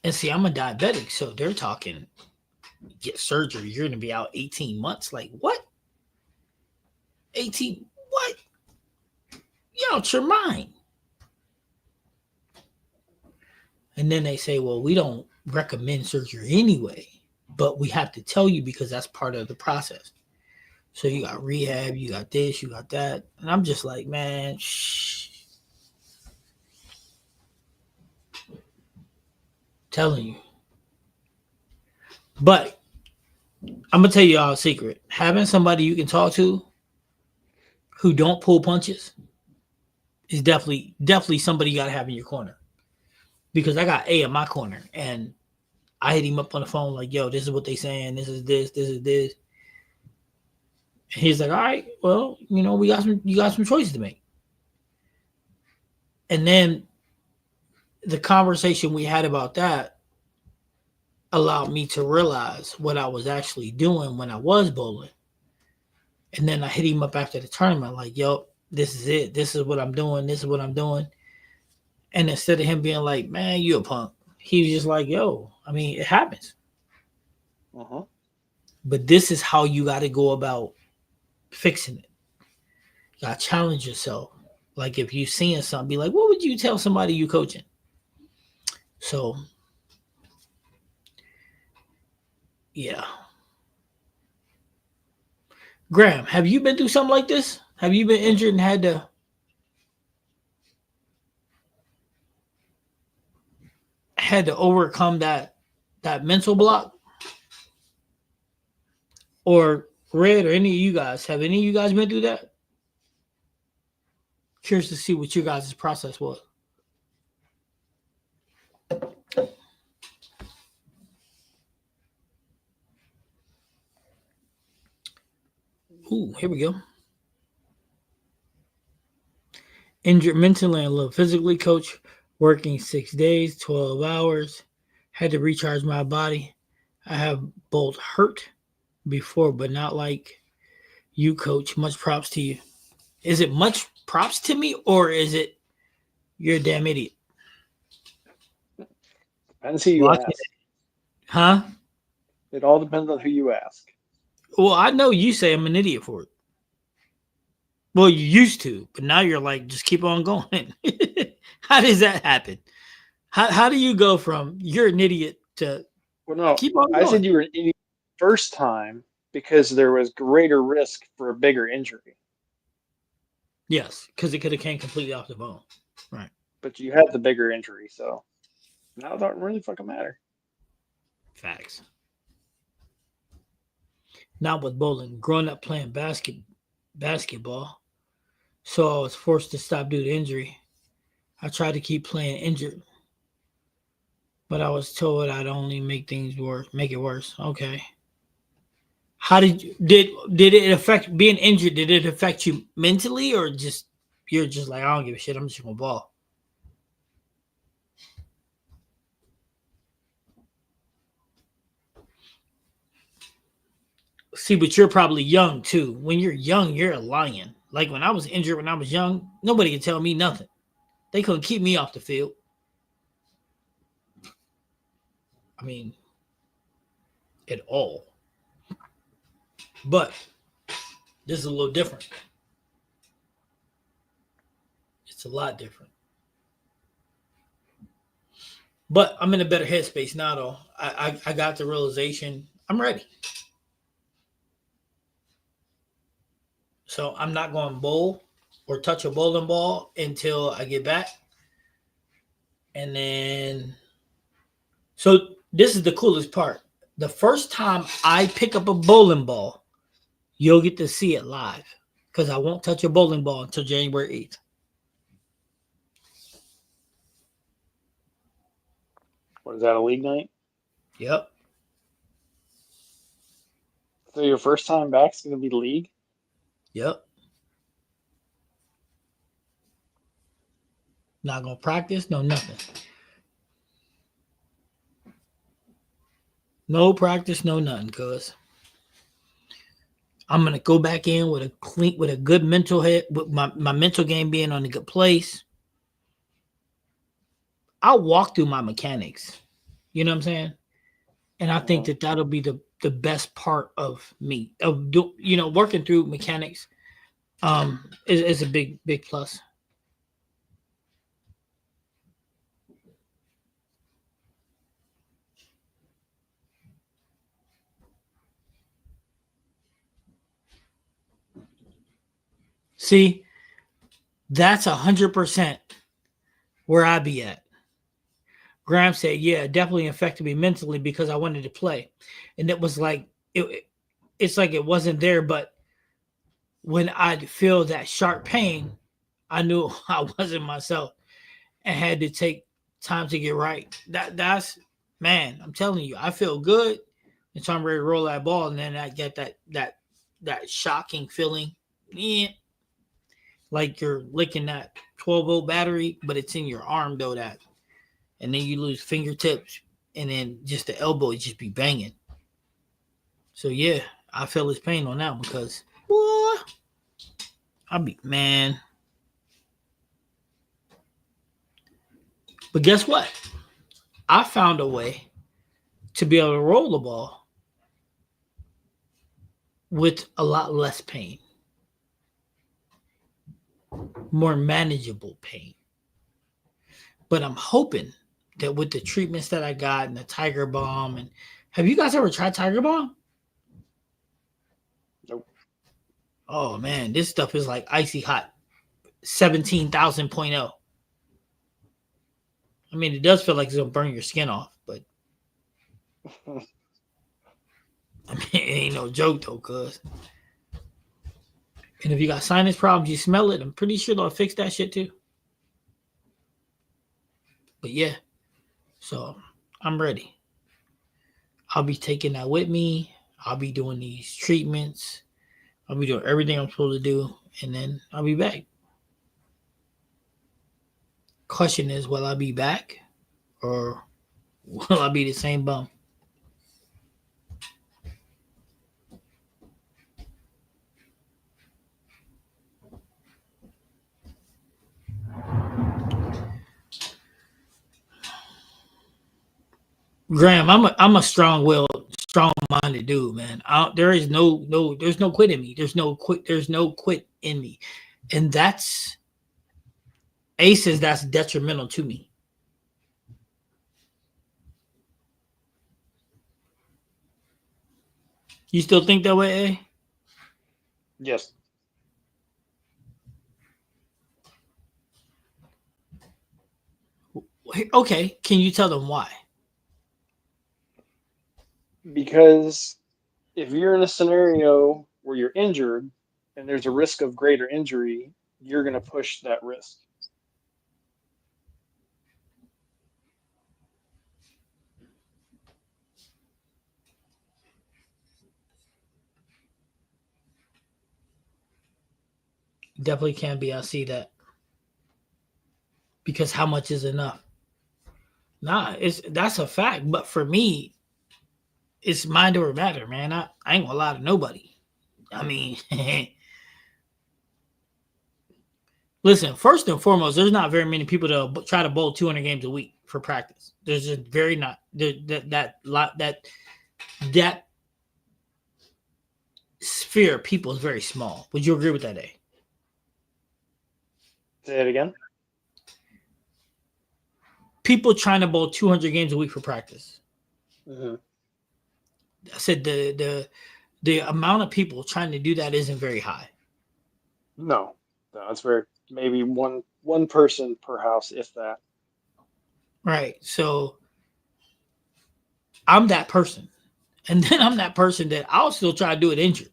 And see, I'm a diabetic, so they're talking get surgery. You're gonna be out 18 months. Like what? 18? What? You out your mind. And then they say, well, we don't recommend surgery anyway, but we have to tell you because that's part of the process. So you got rehab, you got this, you got that. And I'm just like, man, shh. Telling you. But I'm going to tell you all a secret. Having somebody you can talk to who don't pull punches is definitely somebody you got to have in your corner. Because I got A in my corner, and I hit him up on the phone like, yo, this is what they saying. This is this. And he's like, all right, well, you got some choices to make. And then the conversation we had about that allowed me to realize what I was actually doing when I was bowling. And then I hit him up after the tournament, like, yo, this is it. This is what I'm doing. This is what I'm doing. And instead of him being like, man, you a punk, he was just like, yo, I mean, it happens.
Uh-huh.
But this is how you got to go about fixing it. You got to challenge yourself. Like if you seeing something, be like, what would you tell somebody you coaching? So, yeah. Graham, have you been through something like this? Have you been injured and had to overcome that mental block? Or Red or any of you guys, have any of you guys been through that? Curious to see what your guys' process was. Ooh, here we go. Injured mentally and a little physically, coach. Working 6 days, 12 hours. Had to recharge my body. I have both hurt before, but not like you, coach. Much props to you. Is it much props to me, or is it you're a damn idiot?
Depends who you
Well,
ask.
huh?
It all depends on who you ask.
Well, I know you say I'm an idiot for it. Well, you used to, but now you're like, just keep on going. How does that happen? How do you go from you're an idiot to
Well, no,
keep on
I
going?
said you were an idiot first time because there was greater risk for a bigger injury.
Yes, because it could have came completely off the bone. Right.
But you had the bigger injury, so now it don't really fucking matter.
Facts. Not with bowling. Growing up playing basketball, so I was forced to stop due to injury. I tried to keep playing injured, but I was told I'd only make it worse. Okay. How did it affect being injured? Did it affect you mentally or just you're just like, I don't give a shit. I'm just gonna ball. See, but you're probably young too. When you're young, you're a lion. Like when I was injured when I was young, nobody could tell me nothing. They couldn't keep me off the field. I mean, at all. But this is a little different. It's a lot different. But I'm in a better headspace now, though. I got the realization I'm ready. So I'm not going to bowl or touch a bowling ball until I get back. And then, so this is the coolest part. The first time I pick up a bowling ball, you'll get to see it live because I won't touch a bowling ball until January 8th.
What is that, a league night?
Yep.
So your first time back is going to be league?
Yep. Not going to practice, no nothing. No practice, no nothing, cuz I'm gonna go back in with a good mental head, with my mental game being on a good place. I'll walk through my mechanics. You know what I'm saying? And I think that that'll be the best part of me of working through mechanics. Is a big plus. See, that's 100% where I be at. Graham said, "Yeah, it definitely affected me mentally because I wanted to play," and it was like it's like it wasn't there. But when I'd feel that sharp pain, I knew I wasn't myself and had to take time to get right. That's man, I'm telling you, I feel good until I'm ready to roll that ball, and then I get that shocking feeling, yeah, like you're licking that 12-volt battery, but it's in your arm though. That, and then you lose fingertips, and then just the elbow just be banging. So yeah, I feel his pain on that because boy, I be man. But guess what? I found a way to be able to roll the ball with a lot less pain, more manageable pain. But I'm hoping that with the treatments that I got and the Tiger Balm, and have you guys ever tried Tiger Balm?
Nope.
Oh man, this stuff is like icy hot, 17,000.0. I mean, it does feel like it's gonna burn your skin off, but I mean, it ain't no joke though, cuz. And if you got sinus problems, you smell it. I'm pretty sure they'll fix that shit too. But yeah, so I'm ready. I'll be taking that with me. I'll be doing these treatments. I'll be doing everything I'm supposed to do, and then I'll be back. Question is, will I be back, or will I be the same bum? Graham, I'm a strong-willed, strong-minded dude, man. There is there's no quit in me. There's no quit in me, and that's aces. That's detrimental to me. You still think that way, eh?
Yes.
Okay, can you tell them why?
Because if you're in a scenario where you're injured and there's a risk of greater injury, you're going to push that risk.
Definitely can be. I see that. because how much is enough? Nah, that's a fact. But for me, it's mind over matter, man. I ain't gonna lie to nobody. I mean, listen, first and foremost, there's not very many people that try to bowl 200 games a week for practice. There's just very not that sphere of people is very small. Would you agree with that, A?
Say it again.
People trying to bowl 200 games a week for practice.
Mm-hmm.
I said the amount of people trying to do that isn't very high.
No, no, it's very maybe one person per house, if that.
Right. So I'm that person. And then I'm that person that I'll still try to do it injured.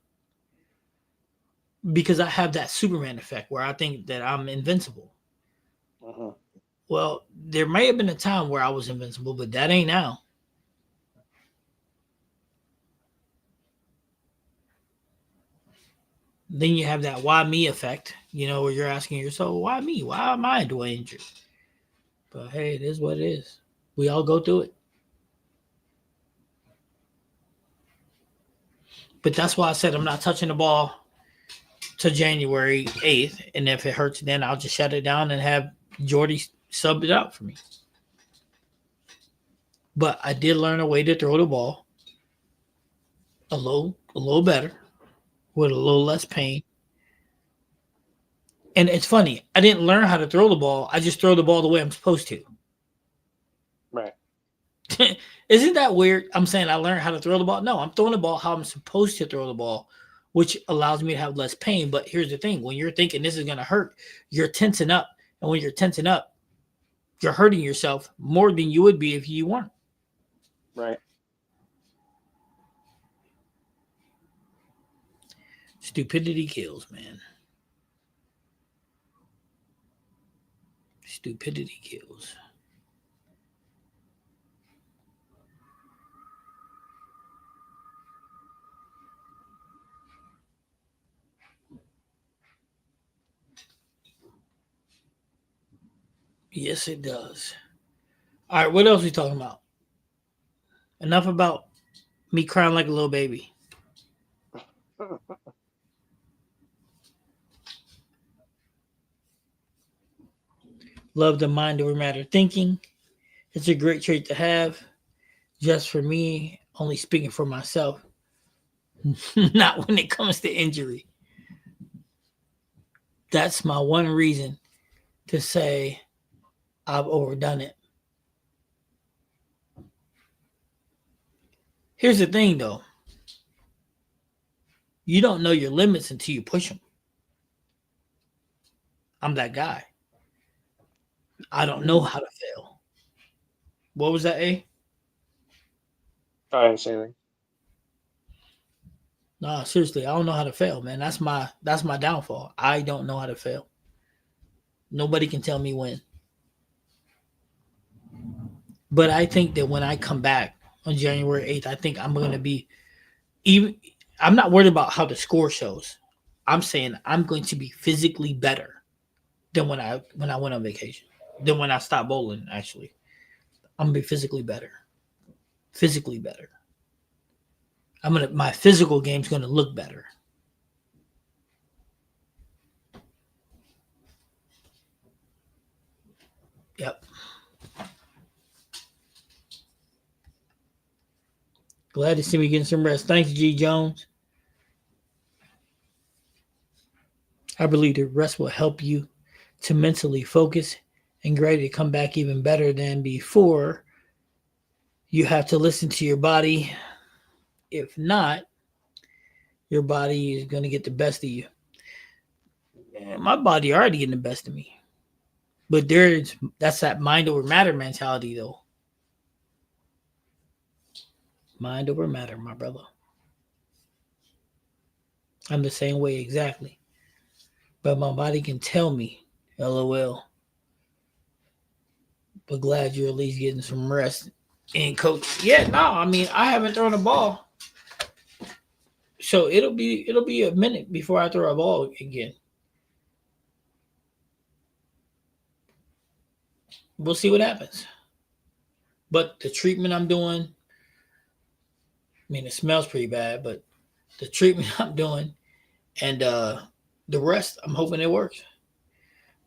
Because I have that Superman effect where I think that I'm invincible.
Mm-hmm.
Well, there may have been a time where I was invincible, but that ain't now. Then you have that why me effect, where you're asking yourself, why me? Why am I doing injured? But hey, it is what it is. We all go through it. But that's why I said I'm not touching the ball to January 8th. And if it hurts, then I'll just shut it down and have Jordy sub it out for me. But I did learn a way to throw the ball a little better with a little less pain. And it's funny, I didn't learn how to throw the ball. I just throw the ball the way I'm supposed to.
Right.
Isn't that weird? I'm saying I learned how to throw the ball. No, I'm throwing the ball how I'm supposed to throw the ball, which allows me to have less pain. But here's the thing. When you're thinking this is going to hurt, you're tensing up. And when you're tensing up, you're hurting yourself more than you would be if you weren't.
Right.
Stupidity kills, man. Stupidity kills. Yes, it does. All right, what else are we talking about? Enough about me crying like a little baby. Love the mind over matter thinking. It's a great trait to have. Just for me, only speaking for myself. Not when it comes to injury. That's my one reason to say I've overdone it. Here's the thing, though. You don't know your limits until you push them. I'm that guy. I don't know how to fail. What was that, A?
I didn't say anything.
No, seriously, I don't know how to fail, man. That's my downfall. I don't know how to fail. Nobody can tell me when. But I think that when I come back on January 8th, I think I'm going to be even. I'm not worried about how the score shows. I'm saying I'm going to be physically better than when I went on vacation. Than when I stopped bowling. Actually, I'm gonna be physically better. Physically better. My physical game's gonna look better. Yep. Glad to see me getting some rest. Thanks, G Jones. I believe the rest will help you to mentally focus and get ready to come back even better than before. You have to listen to your body. If not, your body is going to get the best of you. Man, my body already getting the best of me. But that's that mind over matter mentality, though. Mind over matter, my brother. I'm the same way exactly. But my body can tell me, LOL. But glad you're at least getting some rest. And coach, yeah, no, I mean I haven't thrown a ball. So it'll be a minute before I throw a ball again. we'll see what happens. But the treatment I'm doing, I mean, it smells pretty bad, but the treatment I'm doing and the rest, I'm hoping it works.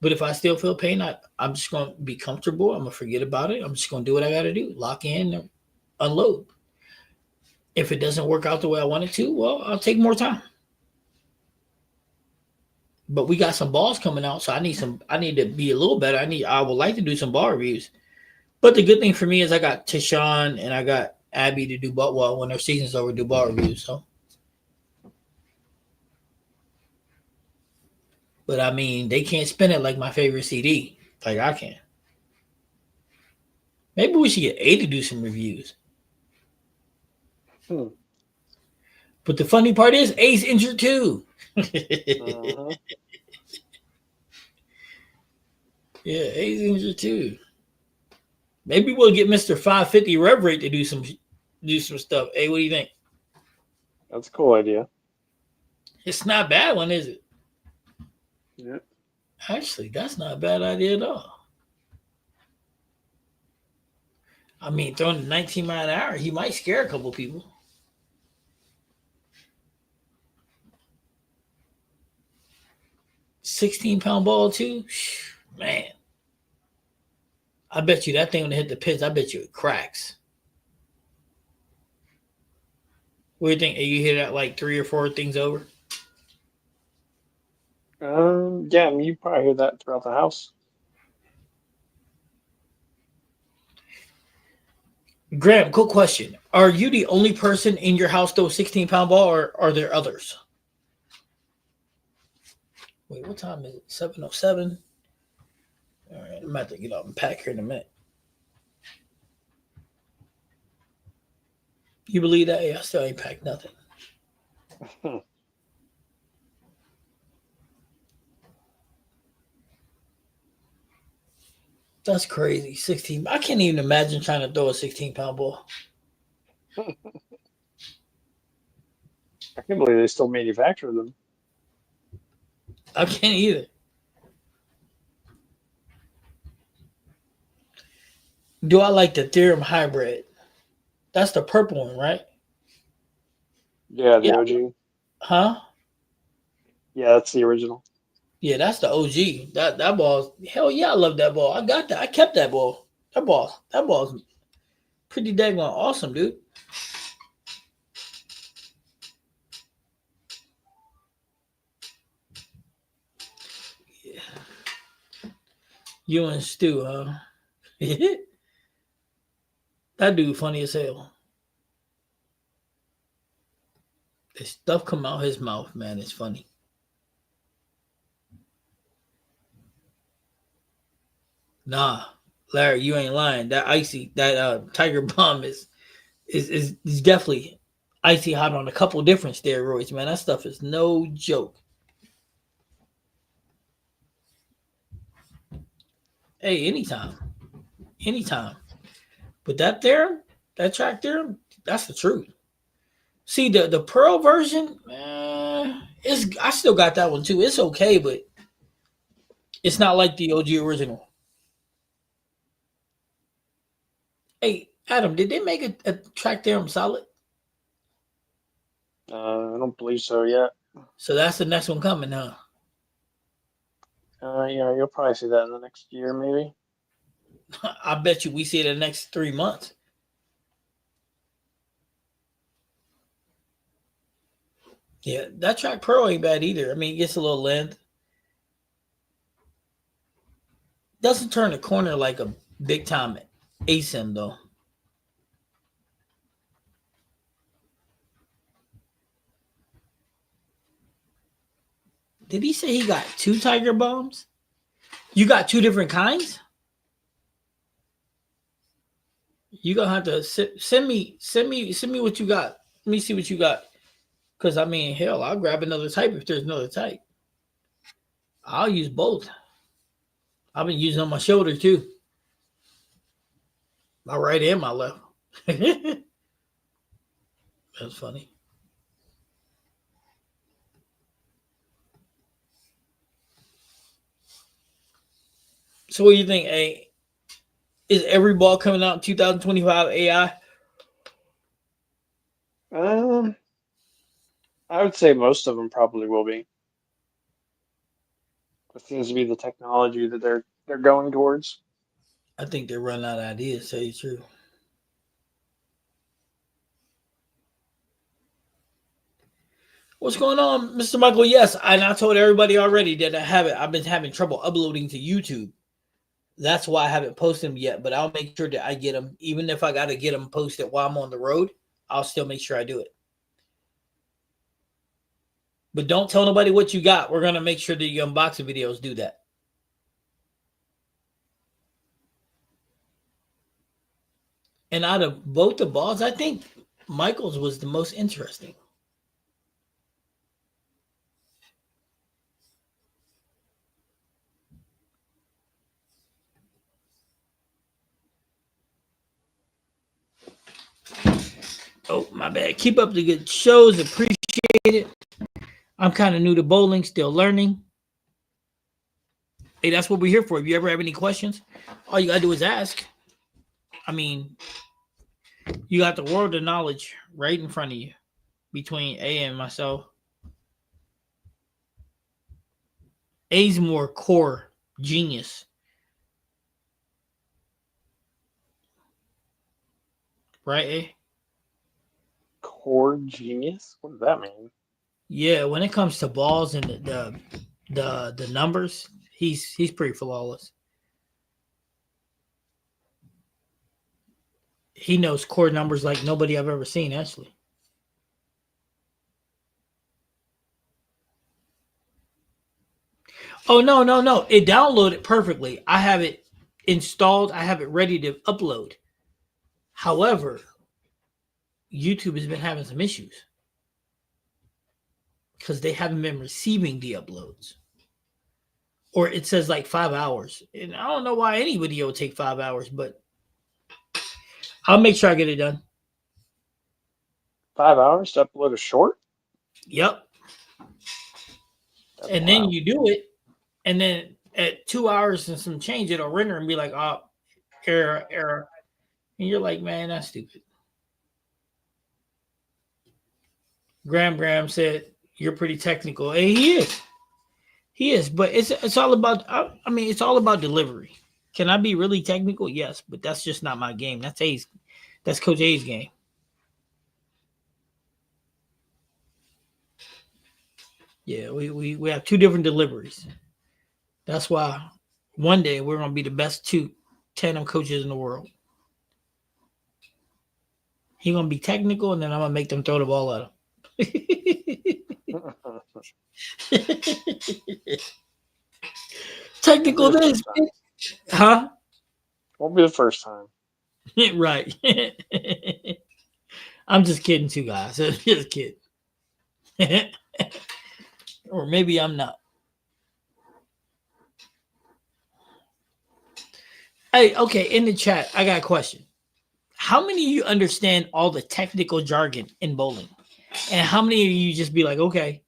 But if I still feel pain, I'm just going to be comfortable. I'm going to forget about it. I'm just going to do what I got to do, lock in, unload. If it doesn't work out the way I want it to, well, I'll take more time. But we got some balls coming out, so I need to be a little better. I would like to do some ball reviews. But the good thing for me is I got Tishawn and I got Abby to do ball. Well, when their season's over, do ball reviews. So, but I mean, they can't spin it like my favorite CD, like I can. Maybe we should get A to do some reviews.
Hmm.
But the funny part is, A's injured too.
Uh-huh.
Yeah, A's injured too. Maybe we'll get Mister 550 Rev Rate to do some stuff. Hey, what do you think?
That's a cool idea.
It's not a bad one, is it?
Yeah.
Actually, that's not a bad idea at all. I mean, throwing 19 mile an hour, he might scare a couple people. 16-pound ball too, man. I bet you that thing when it hit the pitch, I bet you it cracks. What do you think? You hit that like 3 or 4 things over?
Yeah, I mean, you probably hear that throughout the house.
Graham, quick question. Are you the only person in your house throw 16-pound ball, or are there others? Wait, what time is it? 7:07. All right, I'm about to get up and pack here in a minute. You believe that? Yeah, I still ain't packed nothing. That's crazy. 16. I can't even imagine trying to throw a 16-pound ball.
I can't believe they still manufacture them.
I can't either. Do I like the Theorem Hybrid? That's the purple one, right?
Yeah, the
Yeah.
OG.
Huh?
Yeah, that's the original.
Yeah, that's the OG. That ball. Hell yeah, I love that ball. I got that. I kept that ball. That ball's pretty dang awesome, dude. Yeah. You and Stu, huh? That dude funny as hell. The stuff come out his mouth, man. It's funny. Nah, Larry, you ain't lying. That icy, that Tiger Bomb is definitely icy hot on a couple different steroids, man. That stuff is no joke. Hey, anytime. But that track there, that's the truth. See the Pearl version, it's I still got that one too. It's okay, but it's not like the OG original. Hey, Adam, did they make a track there? I'm solid.
I don't believe so yet.
So that's the next one coming, huh?
Yeah, you'll probably see that in the next year, maybe.
I bet you we see it in the next 3 months. Yeah, that track Pearl ain't bad either. I mean, it gets a little length. Doesn't turn the corner like a big time ASIM though. Did he say he got 2 Tiger Bombs? You got 2 different kinds? You gonna have to send me what you got. Let me see what you got. Cause I mean, hell, I'll grab another type if there's another type. I'll use both. I've been using on my shoulder too. My right and my left. That's funny. So what do you think, A? Is every ball coming out in 2025 AI?
Um, I would say most of them probably will be. That seems to be the technology that they're going towards.
I think they're running out of ideas, to tell you the truth. What's going on, Mr. Michael? Yes, and I told everybody already that I've been having trouble uploading to YouTube. That's why I haven't posted them yet, but I'll make sure that I get them. Even if I got to get them posted while I'm on the road, I'll still make sure I do it. But don't tell nobody what you got. We're going to make sure that your unboxing videos do that. And out of both the balls, I think Michael's was the most interesting. Oh, my bad. Keep up the good shows. Appreciate it. I'm kind of new to bowling, still learning. Hey, that's what we're here for. If you ever have any questions, all you got to do is ask. I mean, you got the world of knowledge right in front of you between A and myself. A's more core genius. Right, A?
Core genius? What does that mean?
Yeah, when it comes to balls and the numbers, he's pretty flawless. He knows core numbers like nobody I've ever seen, actually. Oh, no. It downloaded perfectly. I have it installed. I have it ready to upload. However, YouTube has been having some issues because they haven't been receiving the uploads. Or it says like 5 hours. And I don't know why any video would take 5 hours, but I'll make sure I get it done.
5 hours to upload a short?
Yep.
That's
And then
wild.
you do it, and then at 2 hours and some change, it'll render and be like, oh, error. And you're like, man, that's stupid. Graham said, you're pretty technical. Hey, he is. He is, but it's all about, I mean, it's all about delivery. Can I be really technical? Yes, but that's just not my game. That's Coach A's game. Yeah, we have two different deliveries. That's why one day we're going to be the best two tandem coaches in the world. He's going to be technical, and then I'm going to make them throw the ball at him. Technical this. Huh?
Won't be the first time.
Right. I'm just kidding too, guys. Just kidding. Or maybe I'm not. Hey, okay, in the chat, I got a question. How many of you understand all the technical jargon in bowling? And how many of you just be like, okay.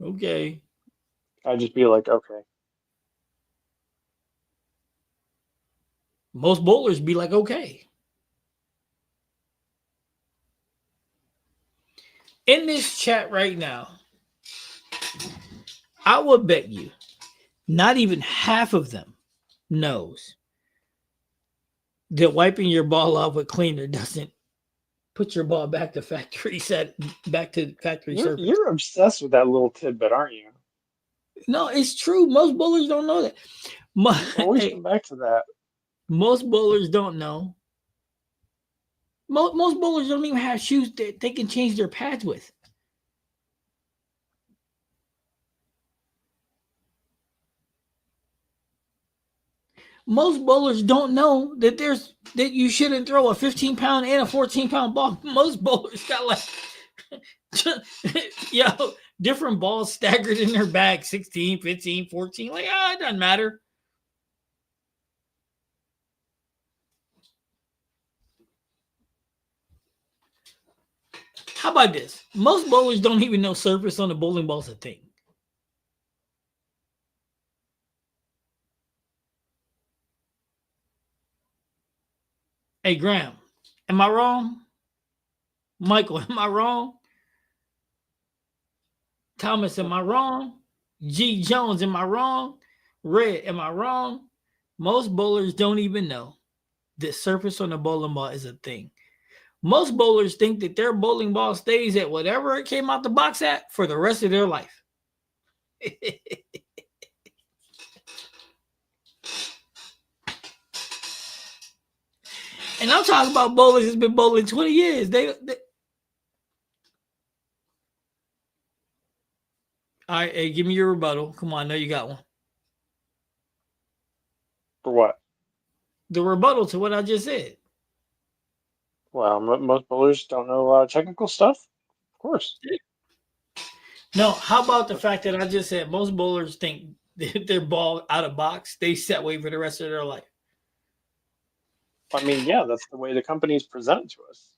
Okay.
I'd just be like, okay.
Most bowlers be like, okay. In this chat right now, I will bet you not even half of them knows that wiping your ball off with cleaner doesn't put your ball back to factory surface.
You're obsessed with that little tidbit, aren't you?
No, it's true. Most bowlers don't know that.
Always come back to that.
Most bowlers don't know. Most bowlers don't even have shoes that they can change their pads with. Most bowlers don't know that you shouldn't throw a 15-pound and a 14-pound ball. Most bowlers got like different balls staggered in their bag, 16, 15, 14. Like, it doesn't matter. How about this? Most bowlers don't even know surface on the bowling ball is a thing. Hey, Graham, am I wrong? Michael, am I wrong? Thomas, am I wrong? G. Jones, am I wrong? Red, am I wrong? Most bowlers don't even know that surface on the bowling ball is a thing. Most bowlers think that their bowling ball stays at whatever it came out the box at for the rest of their life. And I'm talking about bowlers that's been bowling 20 years. All right, hey, give me your rebuttal. Come on, I know you got one.
For what?
The rebuttal to what I just said.
Well, most bowlers don't know a lot of technical stuff. Of course.
No, how about the fact that I just said most bowlers think that their ball out of box, they set way for the rest of their life.
I mean, yeah, that's the way the companies present it to us.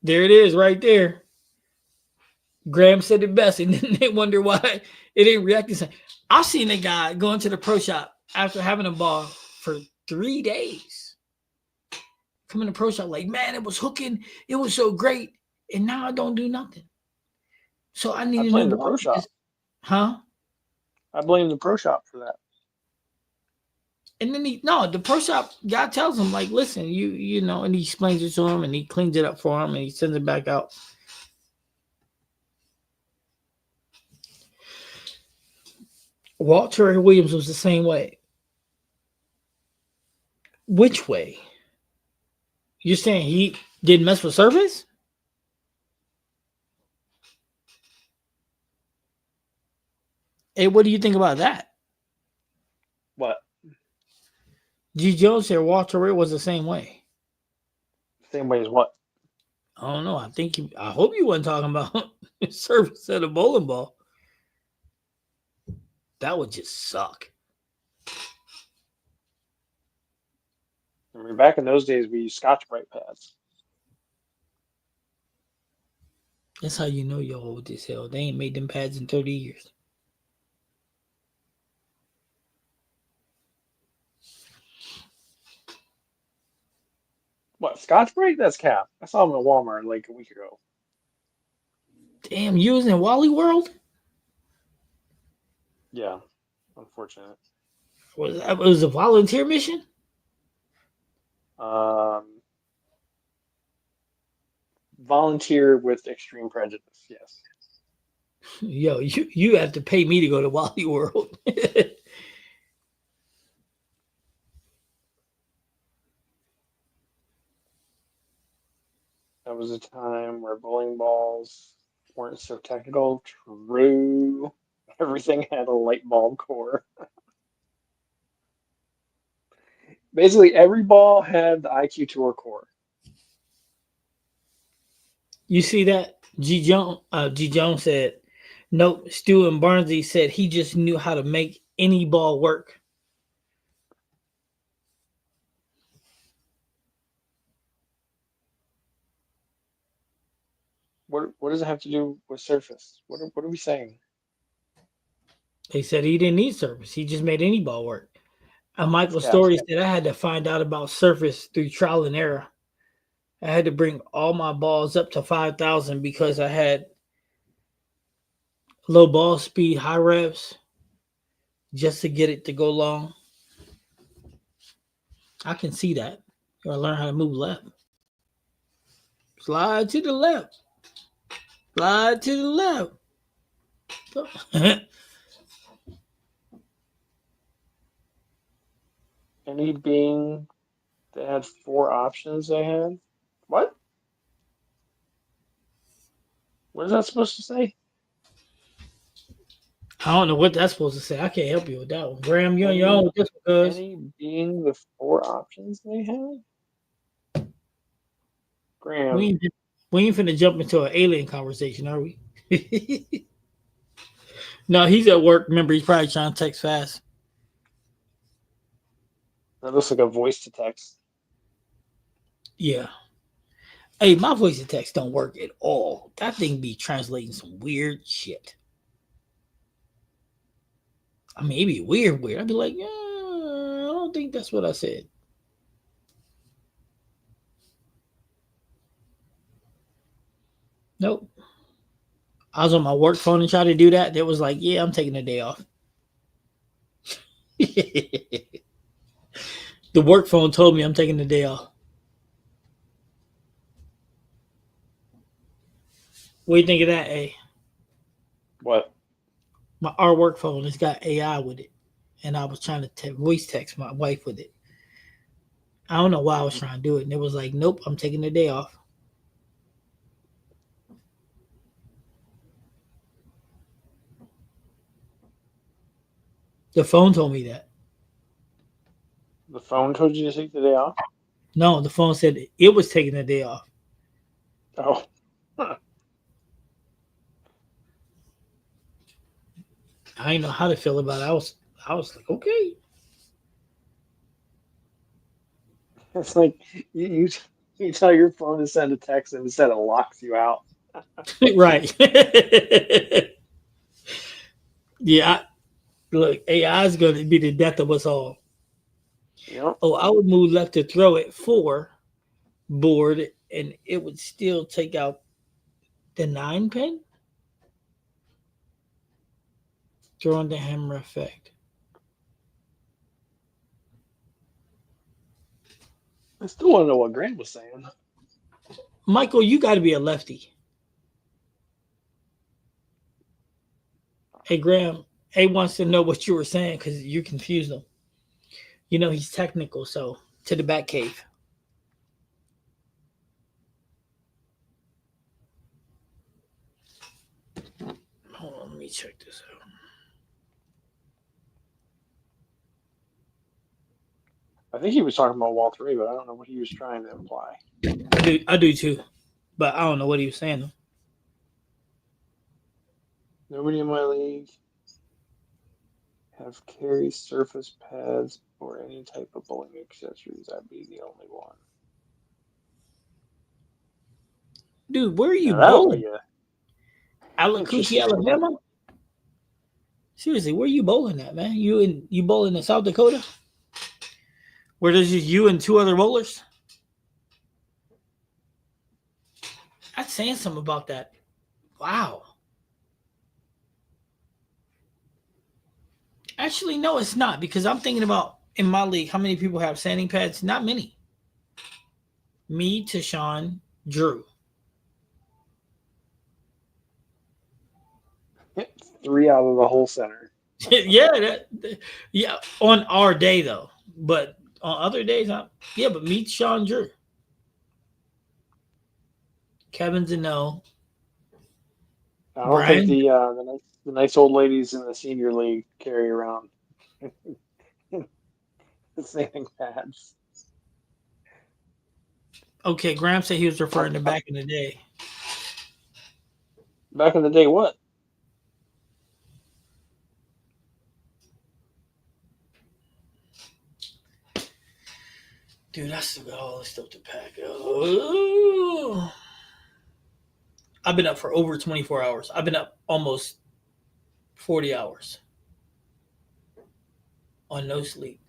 There it is, right there. Graham said it best, and then they wonder why it ain't reacting. I've seen a guy go into the pro shop after having a ball for 3 days. Come in the pro shop like, man, it was hooking. It was so great, and now I don't do nothing. So I need
I
a new
blame the
ball.
pro shop.
Huh?
I blame the pro shop for that.
And then the pro shop guy tells him like, listen, you know, and he explains it to him, and he cleans it up for him, and he sends it back out. Walter Williams was the same way. Which way? You're saying he didn't mess with service? Hey, what do you think about that?
What?
G. Jones said Walter Ray was the same way.
Same way as what?
I don't know. I hope you wasn't talking about service at a bowling ball. That would just suck.
I mean, back in those days, we used Scotch Brite pads.
That's how you know you're old as hell. They ain't made them pads in 30 years.
What, Scotch Brite? That's cap. I saw them at Walmart like a week ago.
Damn, you was in Wally World?
Yeah, unfortunate.
Was a volunteer mission?
Um, Volunteer with extreme prejudice. Yes.
Yo, you have to pay me to go to Wally World.
That was a time where bowling balls weren't so technical. True. Everything had a light bulb core. Basically, every ball had the IQ Tour core.
You see that? G. Jones said, nope, Stu and Barnesy said he just knew how to make any ball work.
What does it have to do with surface? What are we saying?
They said he didn't need service. He just made any ball work. And
It's
Michael
caps.
Story said I had to find out about surface through trial and error. I had to bring all my balls up to 5,000 because I had low ball speed, high revs, just to get it to go long. I can see that. You gotta learn how to move left. Slide to the left. Slide to the left.
Any being that had four options they had? What? What is that supposed to say?
I don't know what that's supposed to say. I can't help you with that one. Graham, you're on your own
Any
with this because
any being the four options they had?
we
Graham,
ain't, we ain't finna jump into an alien conversation, are we? No, he's at work. Remember, he's probably trying to text fast.
that looks like a voice to text.
Yeah. Hey, my voice to text don't work at all. That thing be translating some weird shit. I mean, it be weird. I'd be like, yeah. think that's what I said. Nope. I was on my work phone and tried to do that. It was like, yeah, I'm taking a day off. The work phone told me I'm taking the day off. What do you think of that, A?
What?
Our work phone has got AI with it, and I was trying to voice text my wife with it. I don't know why I was trying to do it, and it was like, nope, I'm taking the day off. The phone told me that.
The phone told you to take the day off?
No, the phone said it was taking the day off.
Oh. Huh.
I didn't know how to feel about it. I was like, okay.
It's like you tell your phone to send a text and instead it locks you out.
Right. Yeah, look, AI is going to be the death of us all.
Yep.
Oh, I would move left to throw it 4 board, and it would still take out the 9 pin. Throwing the hammer effect.
I still want to know what Grant was saying.
Michael, you got to be a lefty. Hey, Graham, A wants to know what you were saying because you confused him. You know, he's technical, so to the back cave. Hold on, let me check this out.
I think he was talking about Wall 3, but I don't know what he was trying to imply.
I do too, but I don't know what he was saying though.
Nobody in my league have carry surface pads or any type of bowling accessories. I'd be the only one.
Dude, where are you
Now that'll be
bowling?
a
Alacucci,
interesting one.
Alabama? Seriously, where are you bowling at, man? You bowling in South Dakota? Where there's just you and 2 other bowlers? That's saying something about that. Wow. Actually, no, it's not because I'm thinking about in my league how many people have sanding pads. Not many. Me, Tashawn, Drew.
3 out of the whole center.
Yeah, yeah. On our day though, but on other days, yeah. But me, Tashawn, Drew. Kevin's a no.
I don't think
Brian.
the nice old ladies in the senior league carry around the sanding pads.
Okay, Graham said he was
I,
referring to
I,
back in the day.
back in the day, what?
Dude, I still got all this stuff to pack. Oh. I've been up for over 24 hours. I've been up almost 40 hours on no sleep.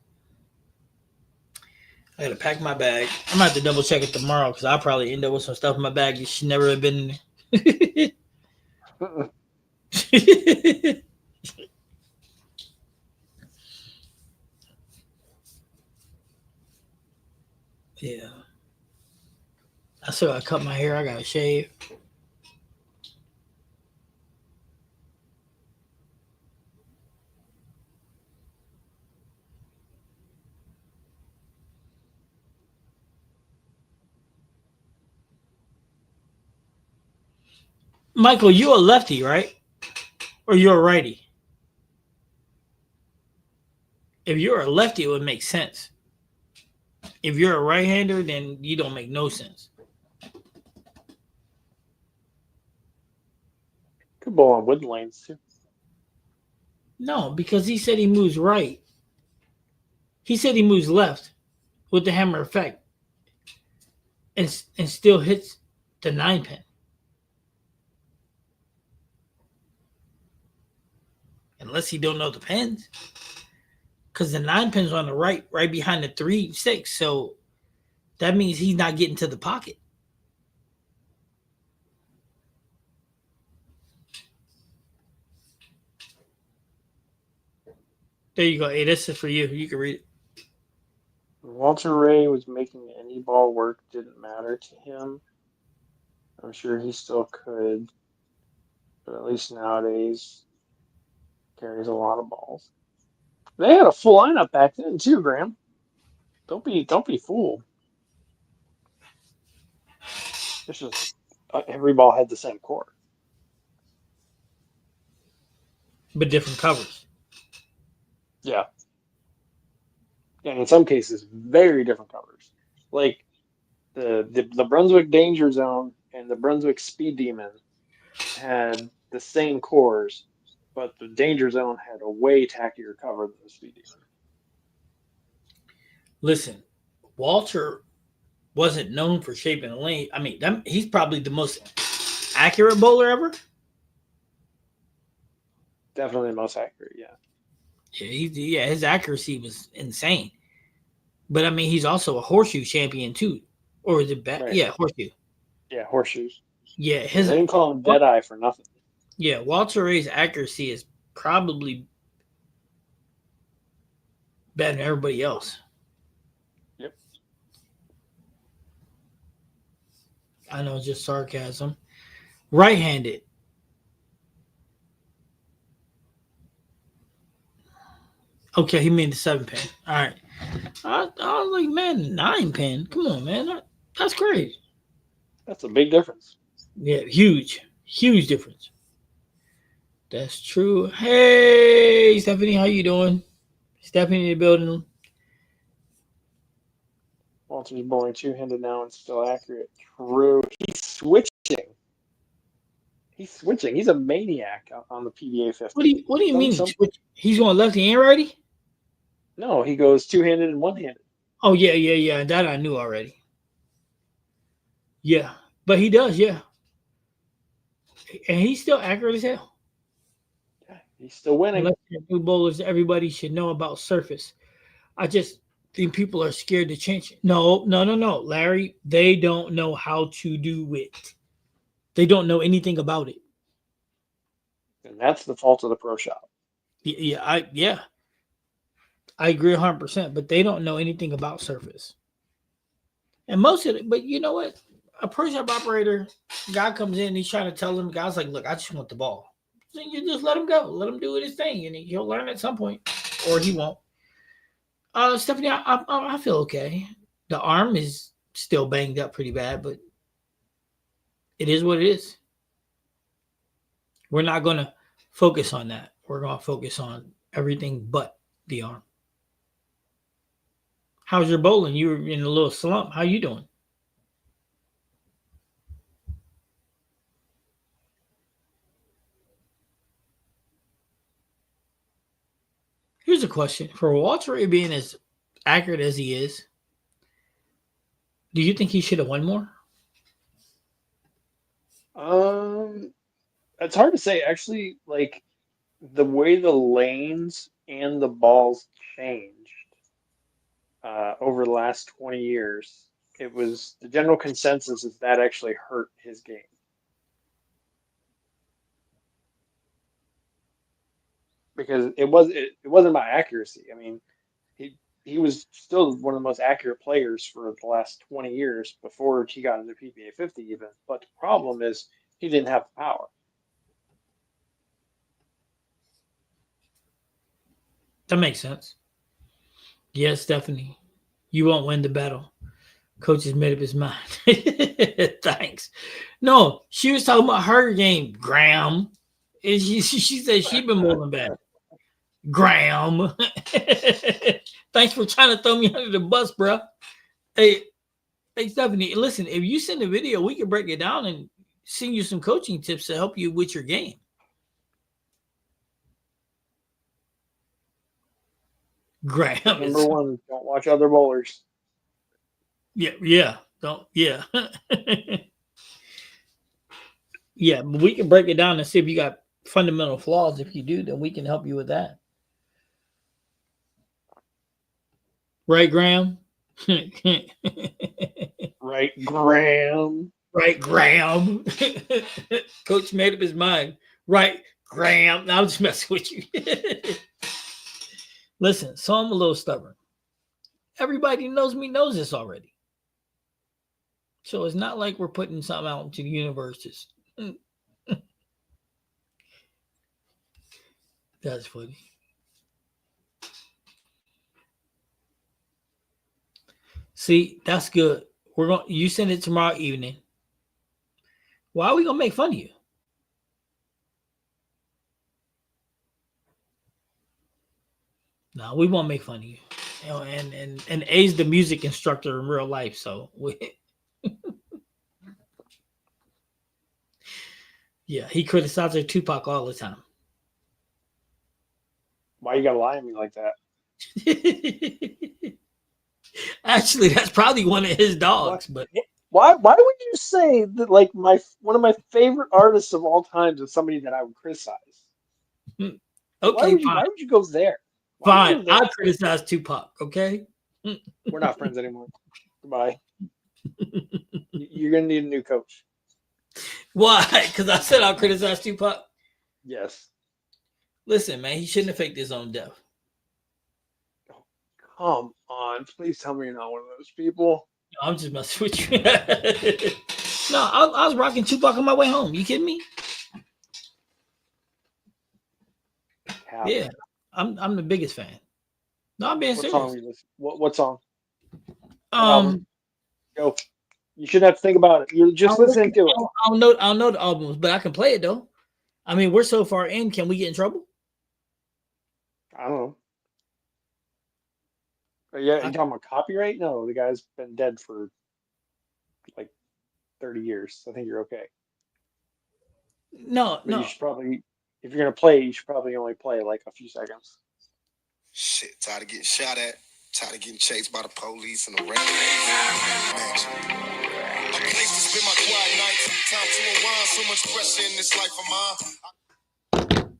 I gotta pack my bag. I'm gonna have to double check it tomorrow because I'll probably end up with some stuff in my bag that should never have been in there. Yeah. I still gotta cut my hair. I gotta shave. Michael, you a lefty, right? Or you're a righty? If you're a lefty, it would make sense. If you're a right-hander, then you don't make no sense.
Could bowl on wood lanes too.
No, because he said he moves right. He said he moves left with the hammer effect and still hits the 9 pin. Unless he don't know the pins. because the 9 pin's on the right behind the 3-6. So that means he's not getting to the pocket. There you go. Hey, this is for you. You can read it.
Walter Ray was making any ball work, didn't matter to him. I'm sure he still could, but at least nowadays carries a lot of balls. They had a full lineup back then too, Graham. Don't be fooled. It's just every ball had the same core.
But different covers.
Yeah. And in some cases, very different covers. Like the Brunswick Danger Zone and the Brunswick Speed Demon had the same cores, but the Danger Zone had a way tackier cover than the Speed Demon.
Listen, Walter wasn't known for shaping a lane. I mean, he's probably the most accurate bowler ever.
Definitely the most accurate, yeah.
Yeah, his accuracy was insane. But I mean, he's also a horseshoe champion too, or is it bad?
Right.
Yeah, horseshoe.
Yeah, horseshoes.
Yeah,
They didn't call him Deadeye for nothing.
Yeah, Walter Ray's accuracy is probably better than everybody else.
Yep.
I know it's just sarcasm. Right-handed. Okay, he made the 7-pin. All right. I was like, man, 9-pin. Come on, man. That's crazy.
That's a big difference.
Yeah, huge difference. That's true. Hey, Stephanie, how you doing? Stephanie in the building.
Walter's bowling two-handed now and still accurate. True. He's switching. He's a maniac on the PBA 50.
What do you mean? He's going lefty and righty?
No, he goes two-handed and one-handed.
Oh yeah. That I knew already. Yeah, but he does, yeah. And he's still accurate as hell.
Yeah, he's still winning.
New bowlers, everybody should know about surface. I just think people are scared to change it. No, Larry. They don't know how to do it. They don't know anything about it.
And that's the fault of the pro shop.
Yeah, I agree 100%. But they don't know anything about surface. And most of it, but you know what? A pro shop operator, guy comes in, he's trying to tell them, guy's like, look, I just want the ball. So you just let him go. Let him do his thing, and he'll learn at some point, or he won't. Stephanie, I feel okay. The arm is still banged up pretty bad, but it is what it is. We're not going to focus on that. We're going to focus on everything but the arm. How's your bowling? You were in a little slump. How you doing? Here's a question. For Walter Ray being as accurate as he is, do you think he should have won more?
It's hard to say. Actually, like the way the lanes and the balls changed over the last 20 years, it was the general consensus is that actually hurt his game. Because it wasn't about accuracy. I mean, he was still one of the most accurate players for the last 20 years before he got into PBA 50 even. But the problem is he didn't have the power.
That makes sense. Yes, Stephanie. You won't win the battle. Coach has made up his mind. Thanks. No, she was talking about her game, Graham. And she said she'd been bowling bad. Graham. Thanks for trying to throw me under the bus, bro. Hey, Stephanie, listen, if you send a video, we can break it down and send you some coaching tips to help you with your game. Graham.
Number one, don't watch other bowlers.
Yeah. Don't, yeah. Yeah, but we can break it down and see if you got fundamental flaws. If you do, then we can help you with that. Right, Graham?
Right, Graham.
Right, Graham. Coach made up his mind. Right, Graham. Now I'm just messing with you. Listen, so I'm a little stubborn. Everybody knows me knows this already. So it's not like we're putting something out into the universe. That's funny. See, that's good. We're going. You send it tomorrow evening. Why are we gonna make fun of you? No, we won't make fun of you. You know, and A's the music instructor in real life, so yeah, he criticizes Tupac all the time.
Why you gotta lie to me like that?
Actually, that's probably one of his
What?
dogs, but
Why? Why would you say that? Like one of my favorite artists of all times is somebody that I would criticize. Why
okay,
would you?
fine,
Why would you go there? Why would you
fine.
go
I
there?
criticize Tupac. Okay.
We're not friends anymore. Goodbye. You're gonna need a new coach.
Why? Because I said I'll criticize Tupac.
Yes.
Listen, man, he shouldn't have faked his own death.
Oh, come on, please tell me you're not one of those people.
I'm just messing with you. No, I was rocking Tupac on my way home. You kidding me?
Cap.
Yeah, I'm the biggest fan. No, I'm being
What song
serious.
you listen? What song? What album?
Um,
Go. You shouldn't have to think about it. You're
I
just
don't,
listening to it.
I don't know the albums, but I can play it though. I mean, we're so far in. Can we get in trouble?
I don't know. Yeah, you
I,
talking about copyright? No, the guy's been dead for like 30 years. I think you're okay.
no,
But you
no.
should probably, if you're gonna play, you should probably only play like a few seconds.
Shit, tired of getting shot at, tired of getting chased by the police and the rain. Mansion. A place to spend my quiet nights. Time to unwind. So much pressure in this life of mine.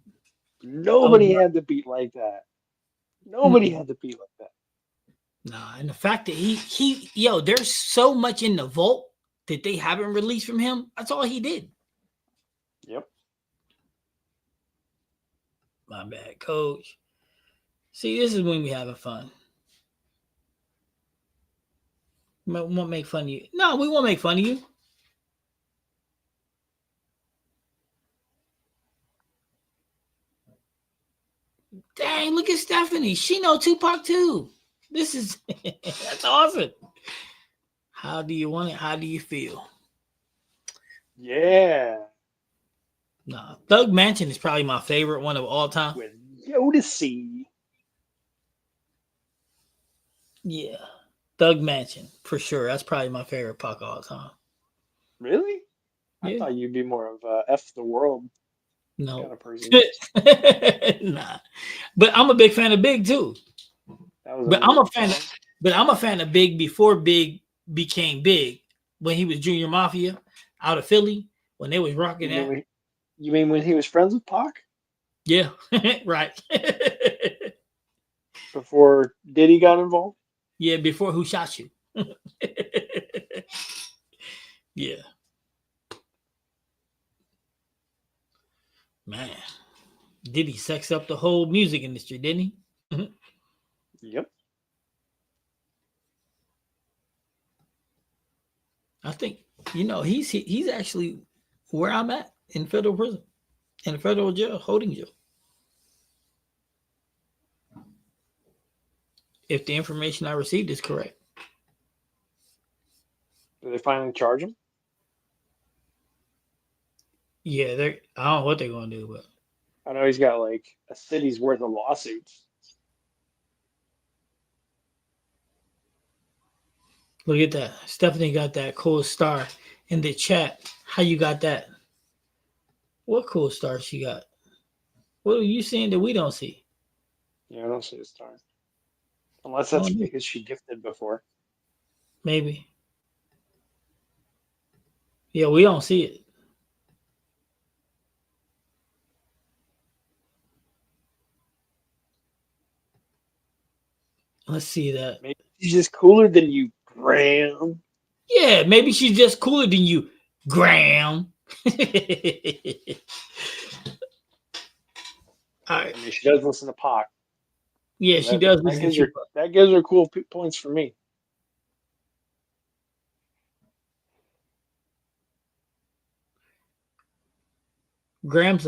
Oh,
Nobody had the beat like that. Nobody had the beat like that.
nah, and the fact that yo, there's so much in the vault that they haven't released from him. That's all he did.
Yep.
My bad, coach. See, this is when we having fun. We won't make fun of you. No, we won't make fun of you. Dang, look at Stephanie. She know Tupac too. This is that's awesome. How do you want it? How do you feel?
Yeah.
Nah, Thug Mansion is probably my favorite one of all time.
With Jodeci.
Yeah, Thug Mansion for sure. That's probably my favorite Pac all time.
Really? I
Yeah,
thought you'd be more of a F the world kind
no,
of person.
nah. But I'm a big fan of Big too.
That was an
But I'm a
amazing
fan.
song.
But I'm a fan of Big before Big became big. When he was Junior Mafia out of Philly, when they was rocking
You mean
that.
when, you mean when he was friends with Pac
Yeah, right.
before Diddy got involved?
Yeah, before Who Shot You. Yeah, man. Did he sex up the whole music industry, didn't he?
Yep.
I think he's actually where I'm at in federal prison, in federal jail, holding jail. If the information I received is correct.
Did they finally charge him?
Yeah, I don't know what they're gonna do, but
I know he's got like a city's worth of lawsuits.
look at that. Stephanie got that cool star in the chat. How you got that? What cool star she got? What are you seeing that we don't see?
Yeah, I don't see a star. Unless
Oh,
that's because she gifted before.
maybe. Yeah, we don't see it. Let's see that.
Maybe she's just cooler than you, Graham.
Yeah, maybe she's just cooler than you, Graham. All right.
I mean, she does listen to Pac.
Yeah,
So
she does
that
listen
gives
to
her that gives her cool points for me.
Graham's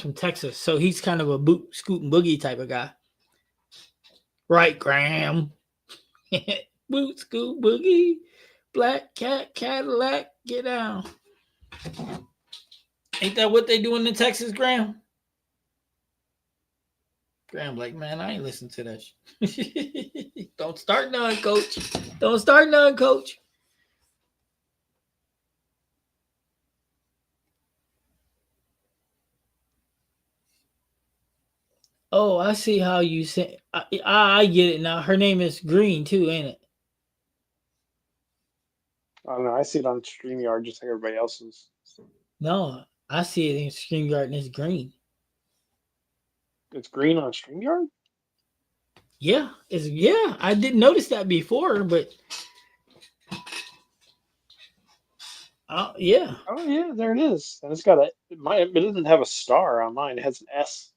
from Texas, so he's kind of a boot, scoot, and boogie type of guy. Right, Graham? Boot, scoot, boogie. Black cat, Cadillac, get down. Ain't that what they do in Texas, Graham? Graham, like, man, I ain't listen to that shit. Don't start none, coach. Don't start none, coach. Oh, I see how you say. I get it now. Her name is Green too, ain't it?
I don't know. I see it on StreamYard just like everybody else's.
No, I see it in StreamYard and it's green.
It's green on StreamYard?
Yeah, I didn't notice that before, but yeah.
Oh yeah, there it is. And it's got it doesn't have a star on mine. It has an S.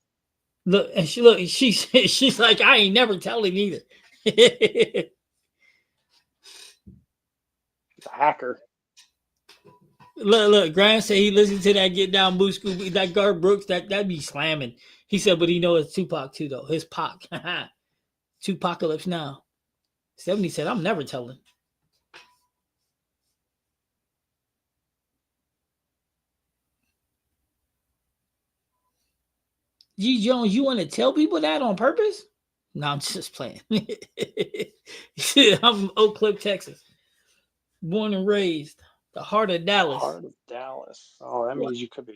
Look, and she's like, I ain't never telling either.
It's a hacker.
Look, Grant said he listened to that Get Down Boo Scoop, that Garth Brooks, that'd be slamming. He said, but he knows it's Tupac too, though. His Pac. Tupacalypse Now. 70 said, I'm never telling. G. Jones, you want to tell people that on purpose? No, I'm just playing. I'm from Oak Cliff, Texas. Born and raised. The heart of Dallas.
Heart of Dallas. Oh, that
What?
means you're probably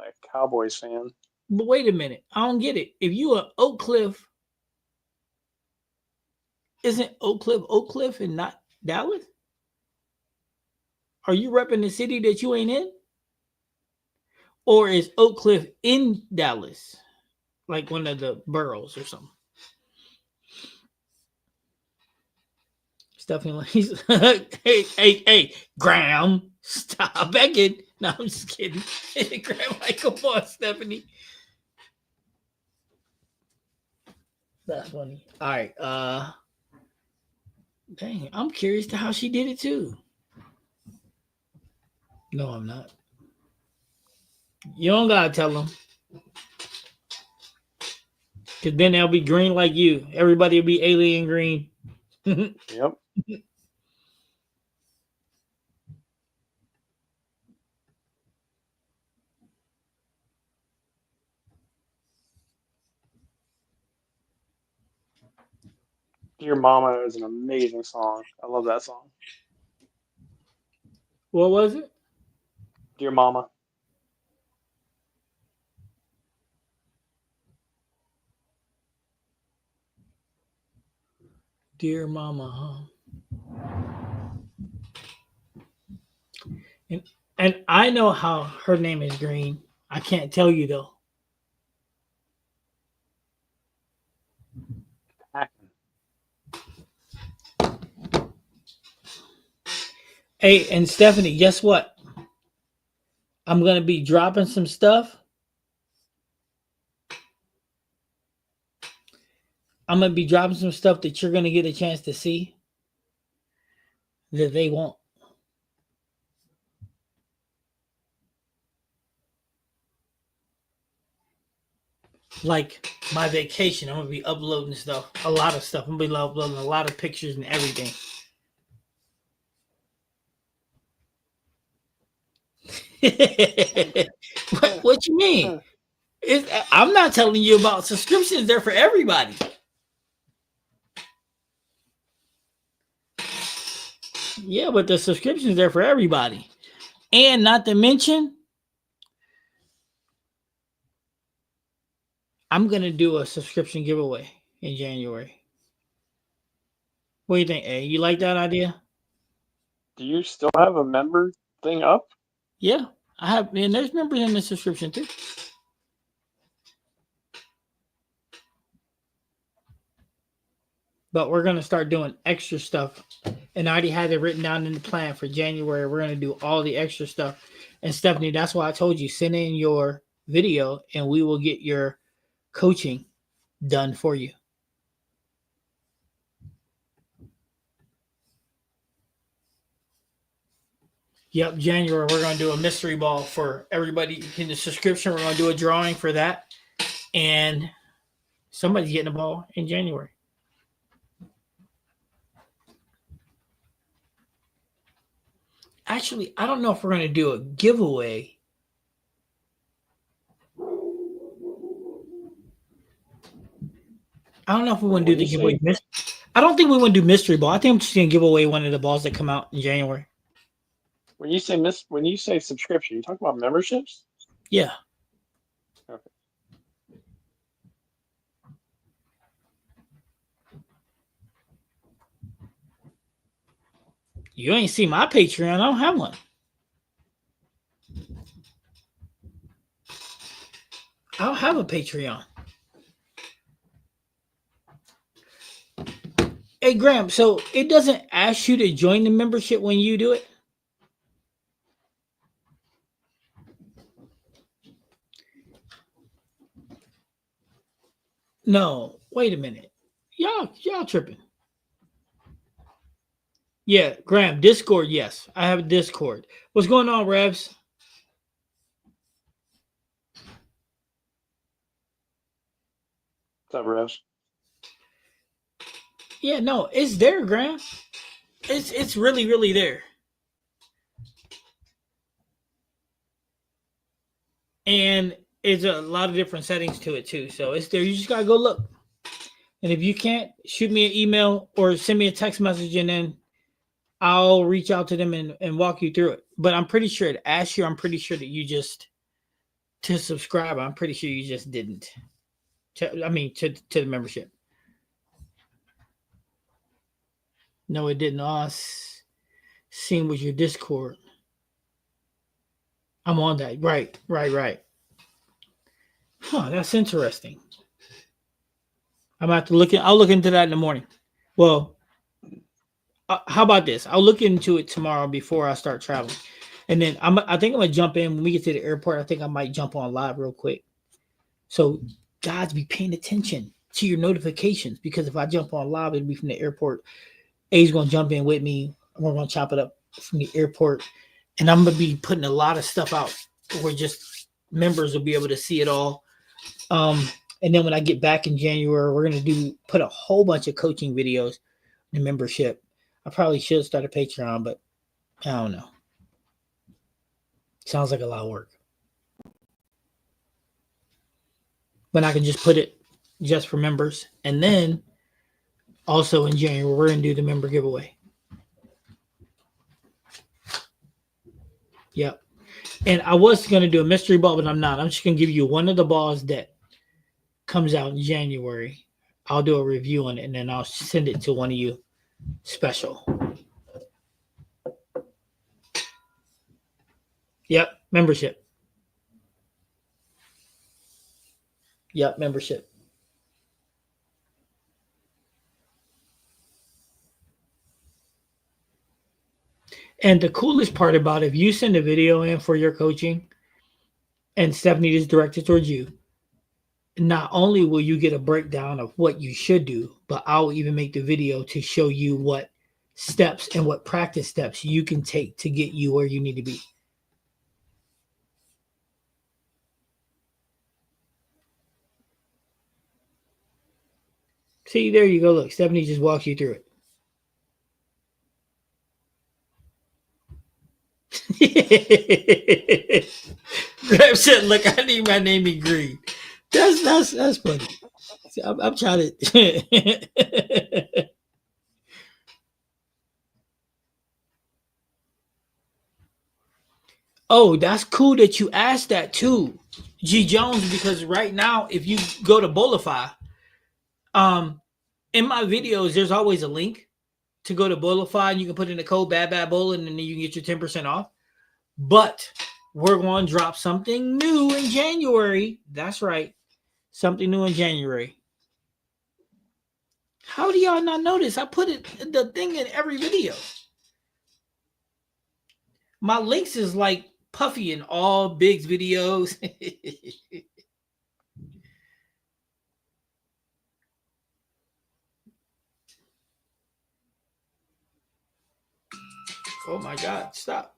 a Cowboys fan.
But wait a minute. I don't get it. If you are Oak Cliff, isn't Oak Cliff and not Dallas? Are you repping the city that you ain't in? Or is Oak Cliff in Dallas? Like one of the boroughs or something? Stephanie, hey, Graham, stop begging. No, I'm just kidding. Graham, like, come on, Stephanie. That's funny. All right. Dang, I'm curious to how she did it too. No, I'm not. You don't gotta tell them. Cause then they'll be green like you. Everybody will be alien green.
Yep. Dear Mama is an amazing song. I love that song.
What was it?
Dear Mama.
Dear Mama, huh? And I know how her name is green. I can't tell you though. Hey, and Stephanie, guess what? I'm gonna be dropping some stuff. I'm gonna be dropping some stuff that you're gonna get a chance to see that they won't. Like my vacation, I'm gonna be uploading stuff, a lot of stuff. I'm gonna be uploading a lot of pictures and everything. What you mean? I'm not telling you about subscriptions. They're for everybody. Yeah, but the subscriptions are for everybody. And not to mention, I'm going to do a subscription giveaway in January. What do you think, A? You like that idea?
Do you still have a member thing up?
Yeah, I have. And there's members in the subscription too. but we're gonna start doing extra stuff. And I already had it written down in the plan for January. We're gonna do all the extra stuff. And Stephanie, that's why I told you send in your video, and we will get your coaching done for you. Yep, January we're gonna do a mystery ball for everybody in the subscription. We're gonna do a drawing for that, and somebody's getting a ball in January. Actually, I don't know if we're gonna do a giveaway. I don't know if we want to do the giveaway. I don't think we want to do mystery ball. I think I'm just gonna give away one of the balls that come out in January.
When you say subscription, you talk about memberships?
Yeah.
Okay.
You ain't see my Patreon. I don't have one. I don't have a Patreon. Hey, Graham, so it doesn't ask you to join the membership when you do it? No, wait a minute. Y'all tripping. Yeah, Graham, Discord, yes. I have a Discord. What's going on, Revs?
What's up, Revs?
Yeah, no, it's there, Graham. It's really, really there. And it's a lot of different settings to it too. So it's there. You just gotta go look. And if you can't, shoot me an email or send me a text message, and then I'll reach out to them and walk you through it. But I'm pretty sure to ask you, I'm pretty sure that you just to subscribe. I'm pretty sure you just didn't. To the membership. No, it didn't. Seen with your Discord. I'm on that. Right. Huh, that's interesting. I'm gonna have to look. I'll look into that in the morning. Well, how about this? I'll look into it tomorrow before I start traveling, and then I think I'm gonna jump in when we get to the airport. I think I might jump on live real quick. So, guys, be paying attention to your notifications, because if I jump on live, it'll be from the airport. A's gonna jump in with me. We're gonna chop it up from the airport, and I'm gonna be putting a lot of stuff out where just members will be able to see it all. And then when I get back in January, we're gonna put a whole bunch of coaching videos in membership. I probably should start a Patreon, but I don't know. Sounds like a lot of work. But I can just put it just for members, and then also in January we're gonna do the member giveaway. Yep. And I was going to do a mystery ball, but I'm not. I'm just going to give you one of the balls that comes out in January. I'll do a review on it, and then I'll send it to one of you special. Yep, membership. Yep, membership. And the coolest part about it, if you send a video in for your coaching and Stephanie is directed towards you, not only will you get a breakdown of what you should do, but I'll even make the video to show you what steps and what practice steps you can take to get you where you need to be. See, there you go. Look, Stephanie just walks you through it. Graham said, "Look, I need my name in green." That's funny. I'm trying to. Oh, that's cool that you asked that too, G Jones. Because right now, if you go to Bolify, in my videos, there's always a link to go to Bolify, and you can put in the code Bad Bowling, and then you can get your 10% off. But we're going to drop something new in January. That's right. Something new in January. How do y'all not notice? I put the thing in every video. My links is like Puffy in all Big's videos. Oh my God! Stop.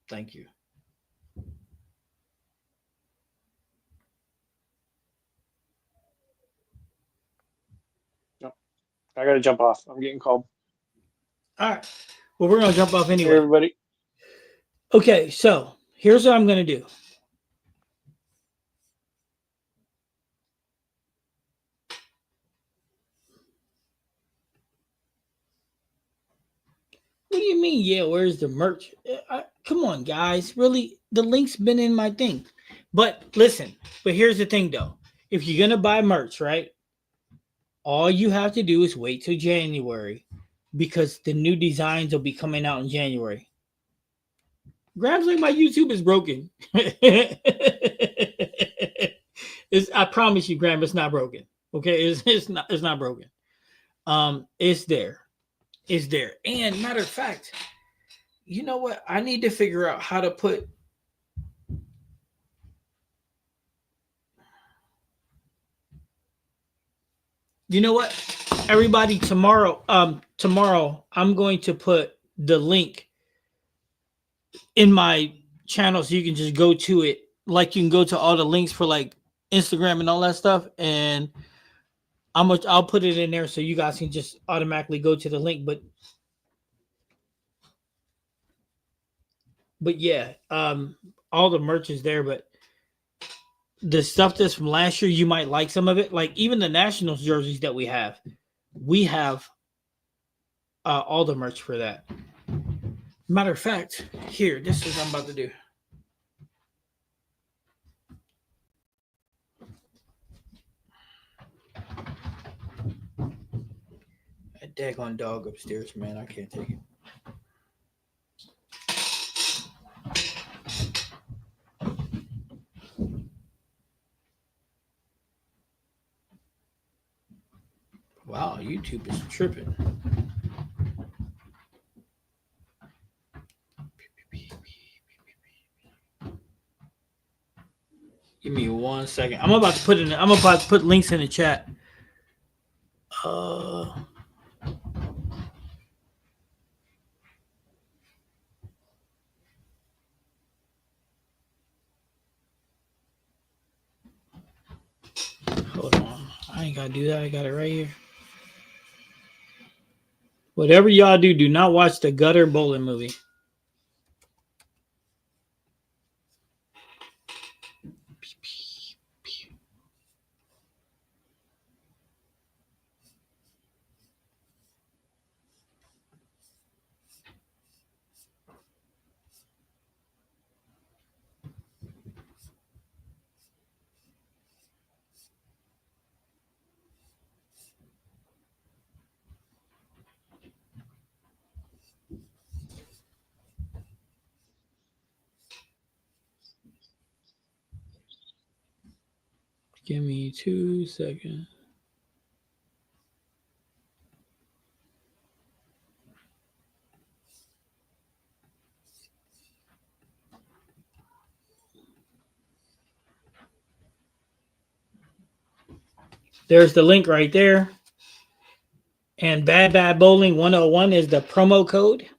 Thank you.
I gotta jump off. I'm getting called.
All right. Well, we're gonna jump off
Hey,
anyway.
everybody.
Okay, so here's what I'm gonna do. What do you mean? Yeah, where's the merch? Come on, guys. Really, the link's been in my thing. But listen, but here's the thing though. If you're gonna buy merch, right? All you have to do is wait till January because the new designs will be coming out in January. Grabs like my YouTube is broken. I promise you, Graham, it's not broken. Okay, it's not broken. It's there. It's there. And matter of fact, you know what? I need to figure out how to put. You know what? Everybody, tomorrow I'm going to put the link in my channel so you can just go to it. Like you can go to all the links for like Instagram and all that stuff, and I'll put it in there so you guys can just automatically go to the link. But yeah, all the merch is there, but the stuff that's from last year, you might like some of it. Like even the Nationals jerseys that we have all the merch for that. Matter of fact, here, this is what I'm about to do. A daggone dog upstairs, man. I can't take it. Wow, YouTube is tripping. Give me 1 second. I'm about to put links in the chat. Hold on. I ain't gotta do that. I got it right here. Whatever y'all do, do not watch the Gutter Bowling movie. Give me 2 seconds. There's the link right there. And Bad Bad Bowling 101 is the promo code.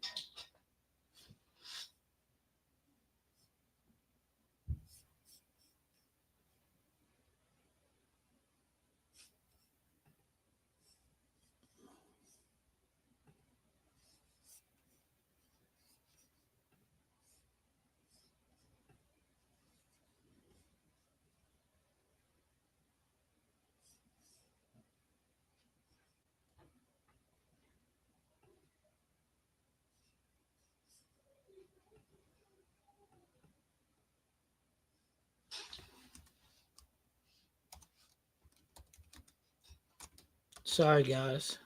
Sorry, guys.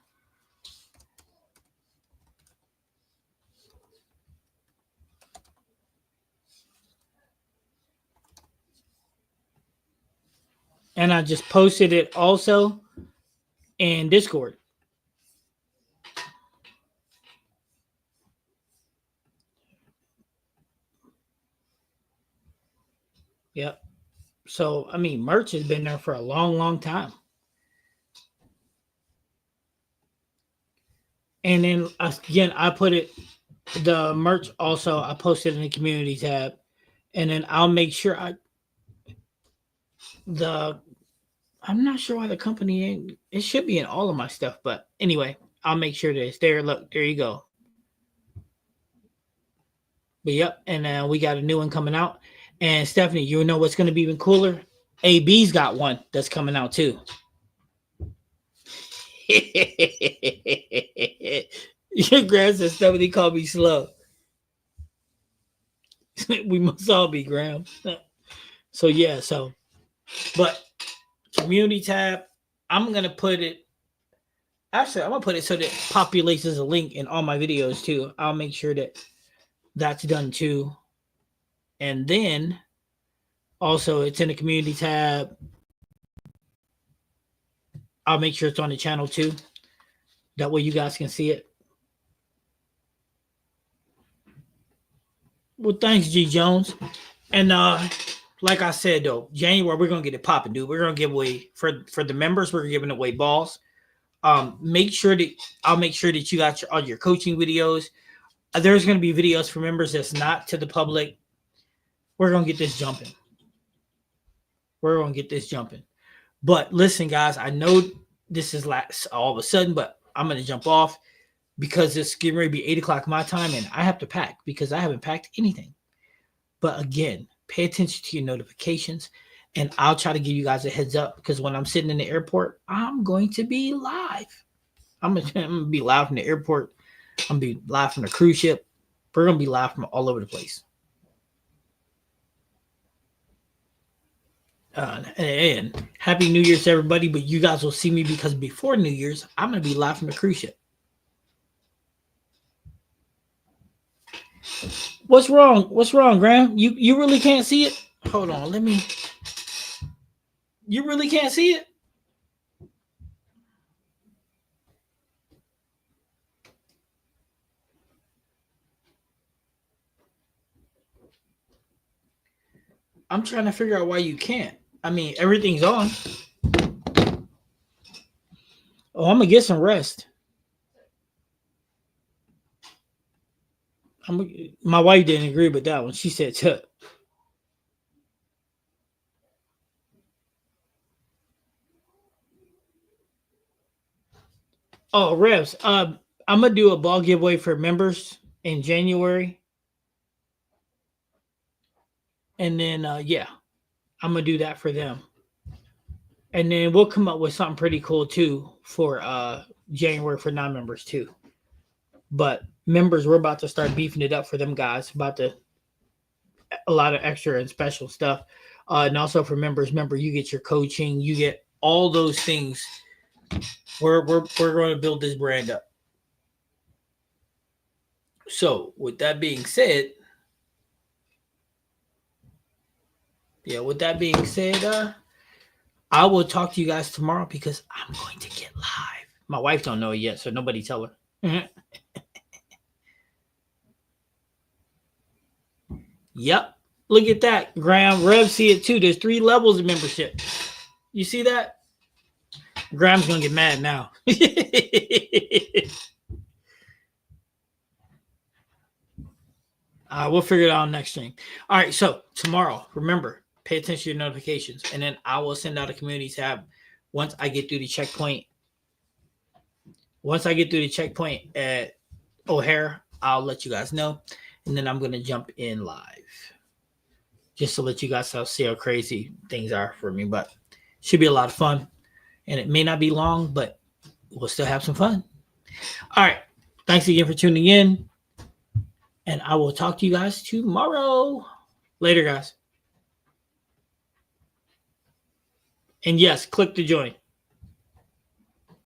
And I just posted it also in Discord. Yep. So I mean, merch has been there for a long, long time. And then again, I put it the merch also. I posted in the community tab, and then I'll make sure the I'm not sure why the company ain't. It should be in all of my stuff, but anyway, I'll make sure that it's there. Look, there you go. But yep, and we got a new one coming out. And Stephanie, you know what's going to be even cooler? AB's got one that's coming out too. Your Graham said Stephanie called me slow. We must all be Graham. So yeah, but community tab, I'm gonna put it. Actually, I'm gonna put it so that it populates as a link in all my videos too. I'll make sure that that's done too. And then also it's in the community tab. I'll make sure it's on the channel too. That way you guys can see it. Well, thanks, G Jones. And like I said though, January we're gonna get it popping, dude. We're gonna give away for the members. We're giving away balls. Make sure that I'll make sure that you got all your coaching videos. There's gonna be videos for members that's not to the public. We're gonna get this jumping. But listen, guys, I know this is last all of a sudden, but I'm gonna jump off because it's getting ready to be 8 o'clock my time, and I have to pack because I haven't packed anything. But again, pay attention to your notifications, and I'll try to give you guys a heads up because when I'm sitting in the airport, I'm going to be live. I'm gonna be live from the airport. I'm gonna be live from the cruise ship. We're gonna be live from all over the place. And Happy New Year's to everybody, but you guys will see me because before New Year's, I'm gonna be live from the cruise ship. What's wrong? What's wrong, Graham? You really can't see it? Hold on, let me. You really can't see it? I'm trying to figure out why you can't. I mean, everything's on. Oh, I'm gonna get some rest. My wife didn't agree with that one. She said, "Chuck." Oh, Revs. I'm gonna do a ball giveaway for members in January, and then yeah, I'm gonna do that for them, and then we'll come up with something pretty cool too for January for non-members too. But members, we're about to start beefing it up for them guys. About to a lot of extra and special stuff, and also for members. Remember, you get your coaching, you get all those things. We're going to build this brand up. So, with that being said, I will talk to you guys tomorrow because I'm going to get live. My wife don't know it yet, so nobody tell her. Yep. Look at that. Graham, Rev see it too. There's 3 levels of membership. You see that? Graham's going to get mad now. We'll figure it out next stream. All right. So tomorrow, remember, pay attention to your notifications. And then I will send out a community tab once I get through the checkpoint. Once I get through the checkpoint at O'Hare, I'll let you guys know. And then I'm going to jump in live. Just to let you guys see how crazy things are for me. But it should be a lot of fun. And it may not be long, but we'll still have some fun. All right. Thanks again for tuning in. And I will talk to you guys tomorrow. Later, guys. And yes, click to join.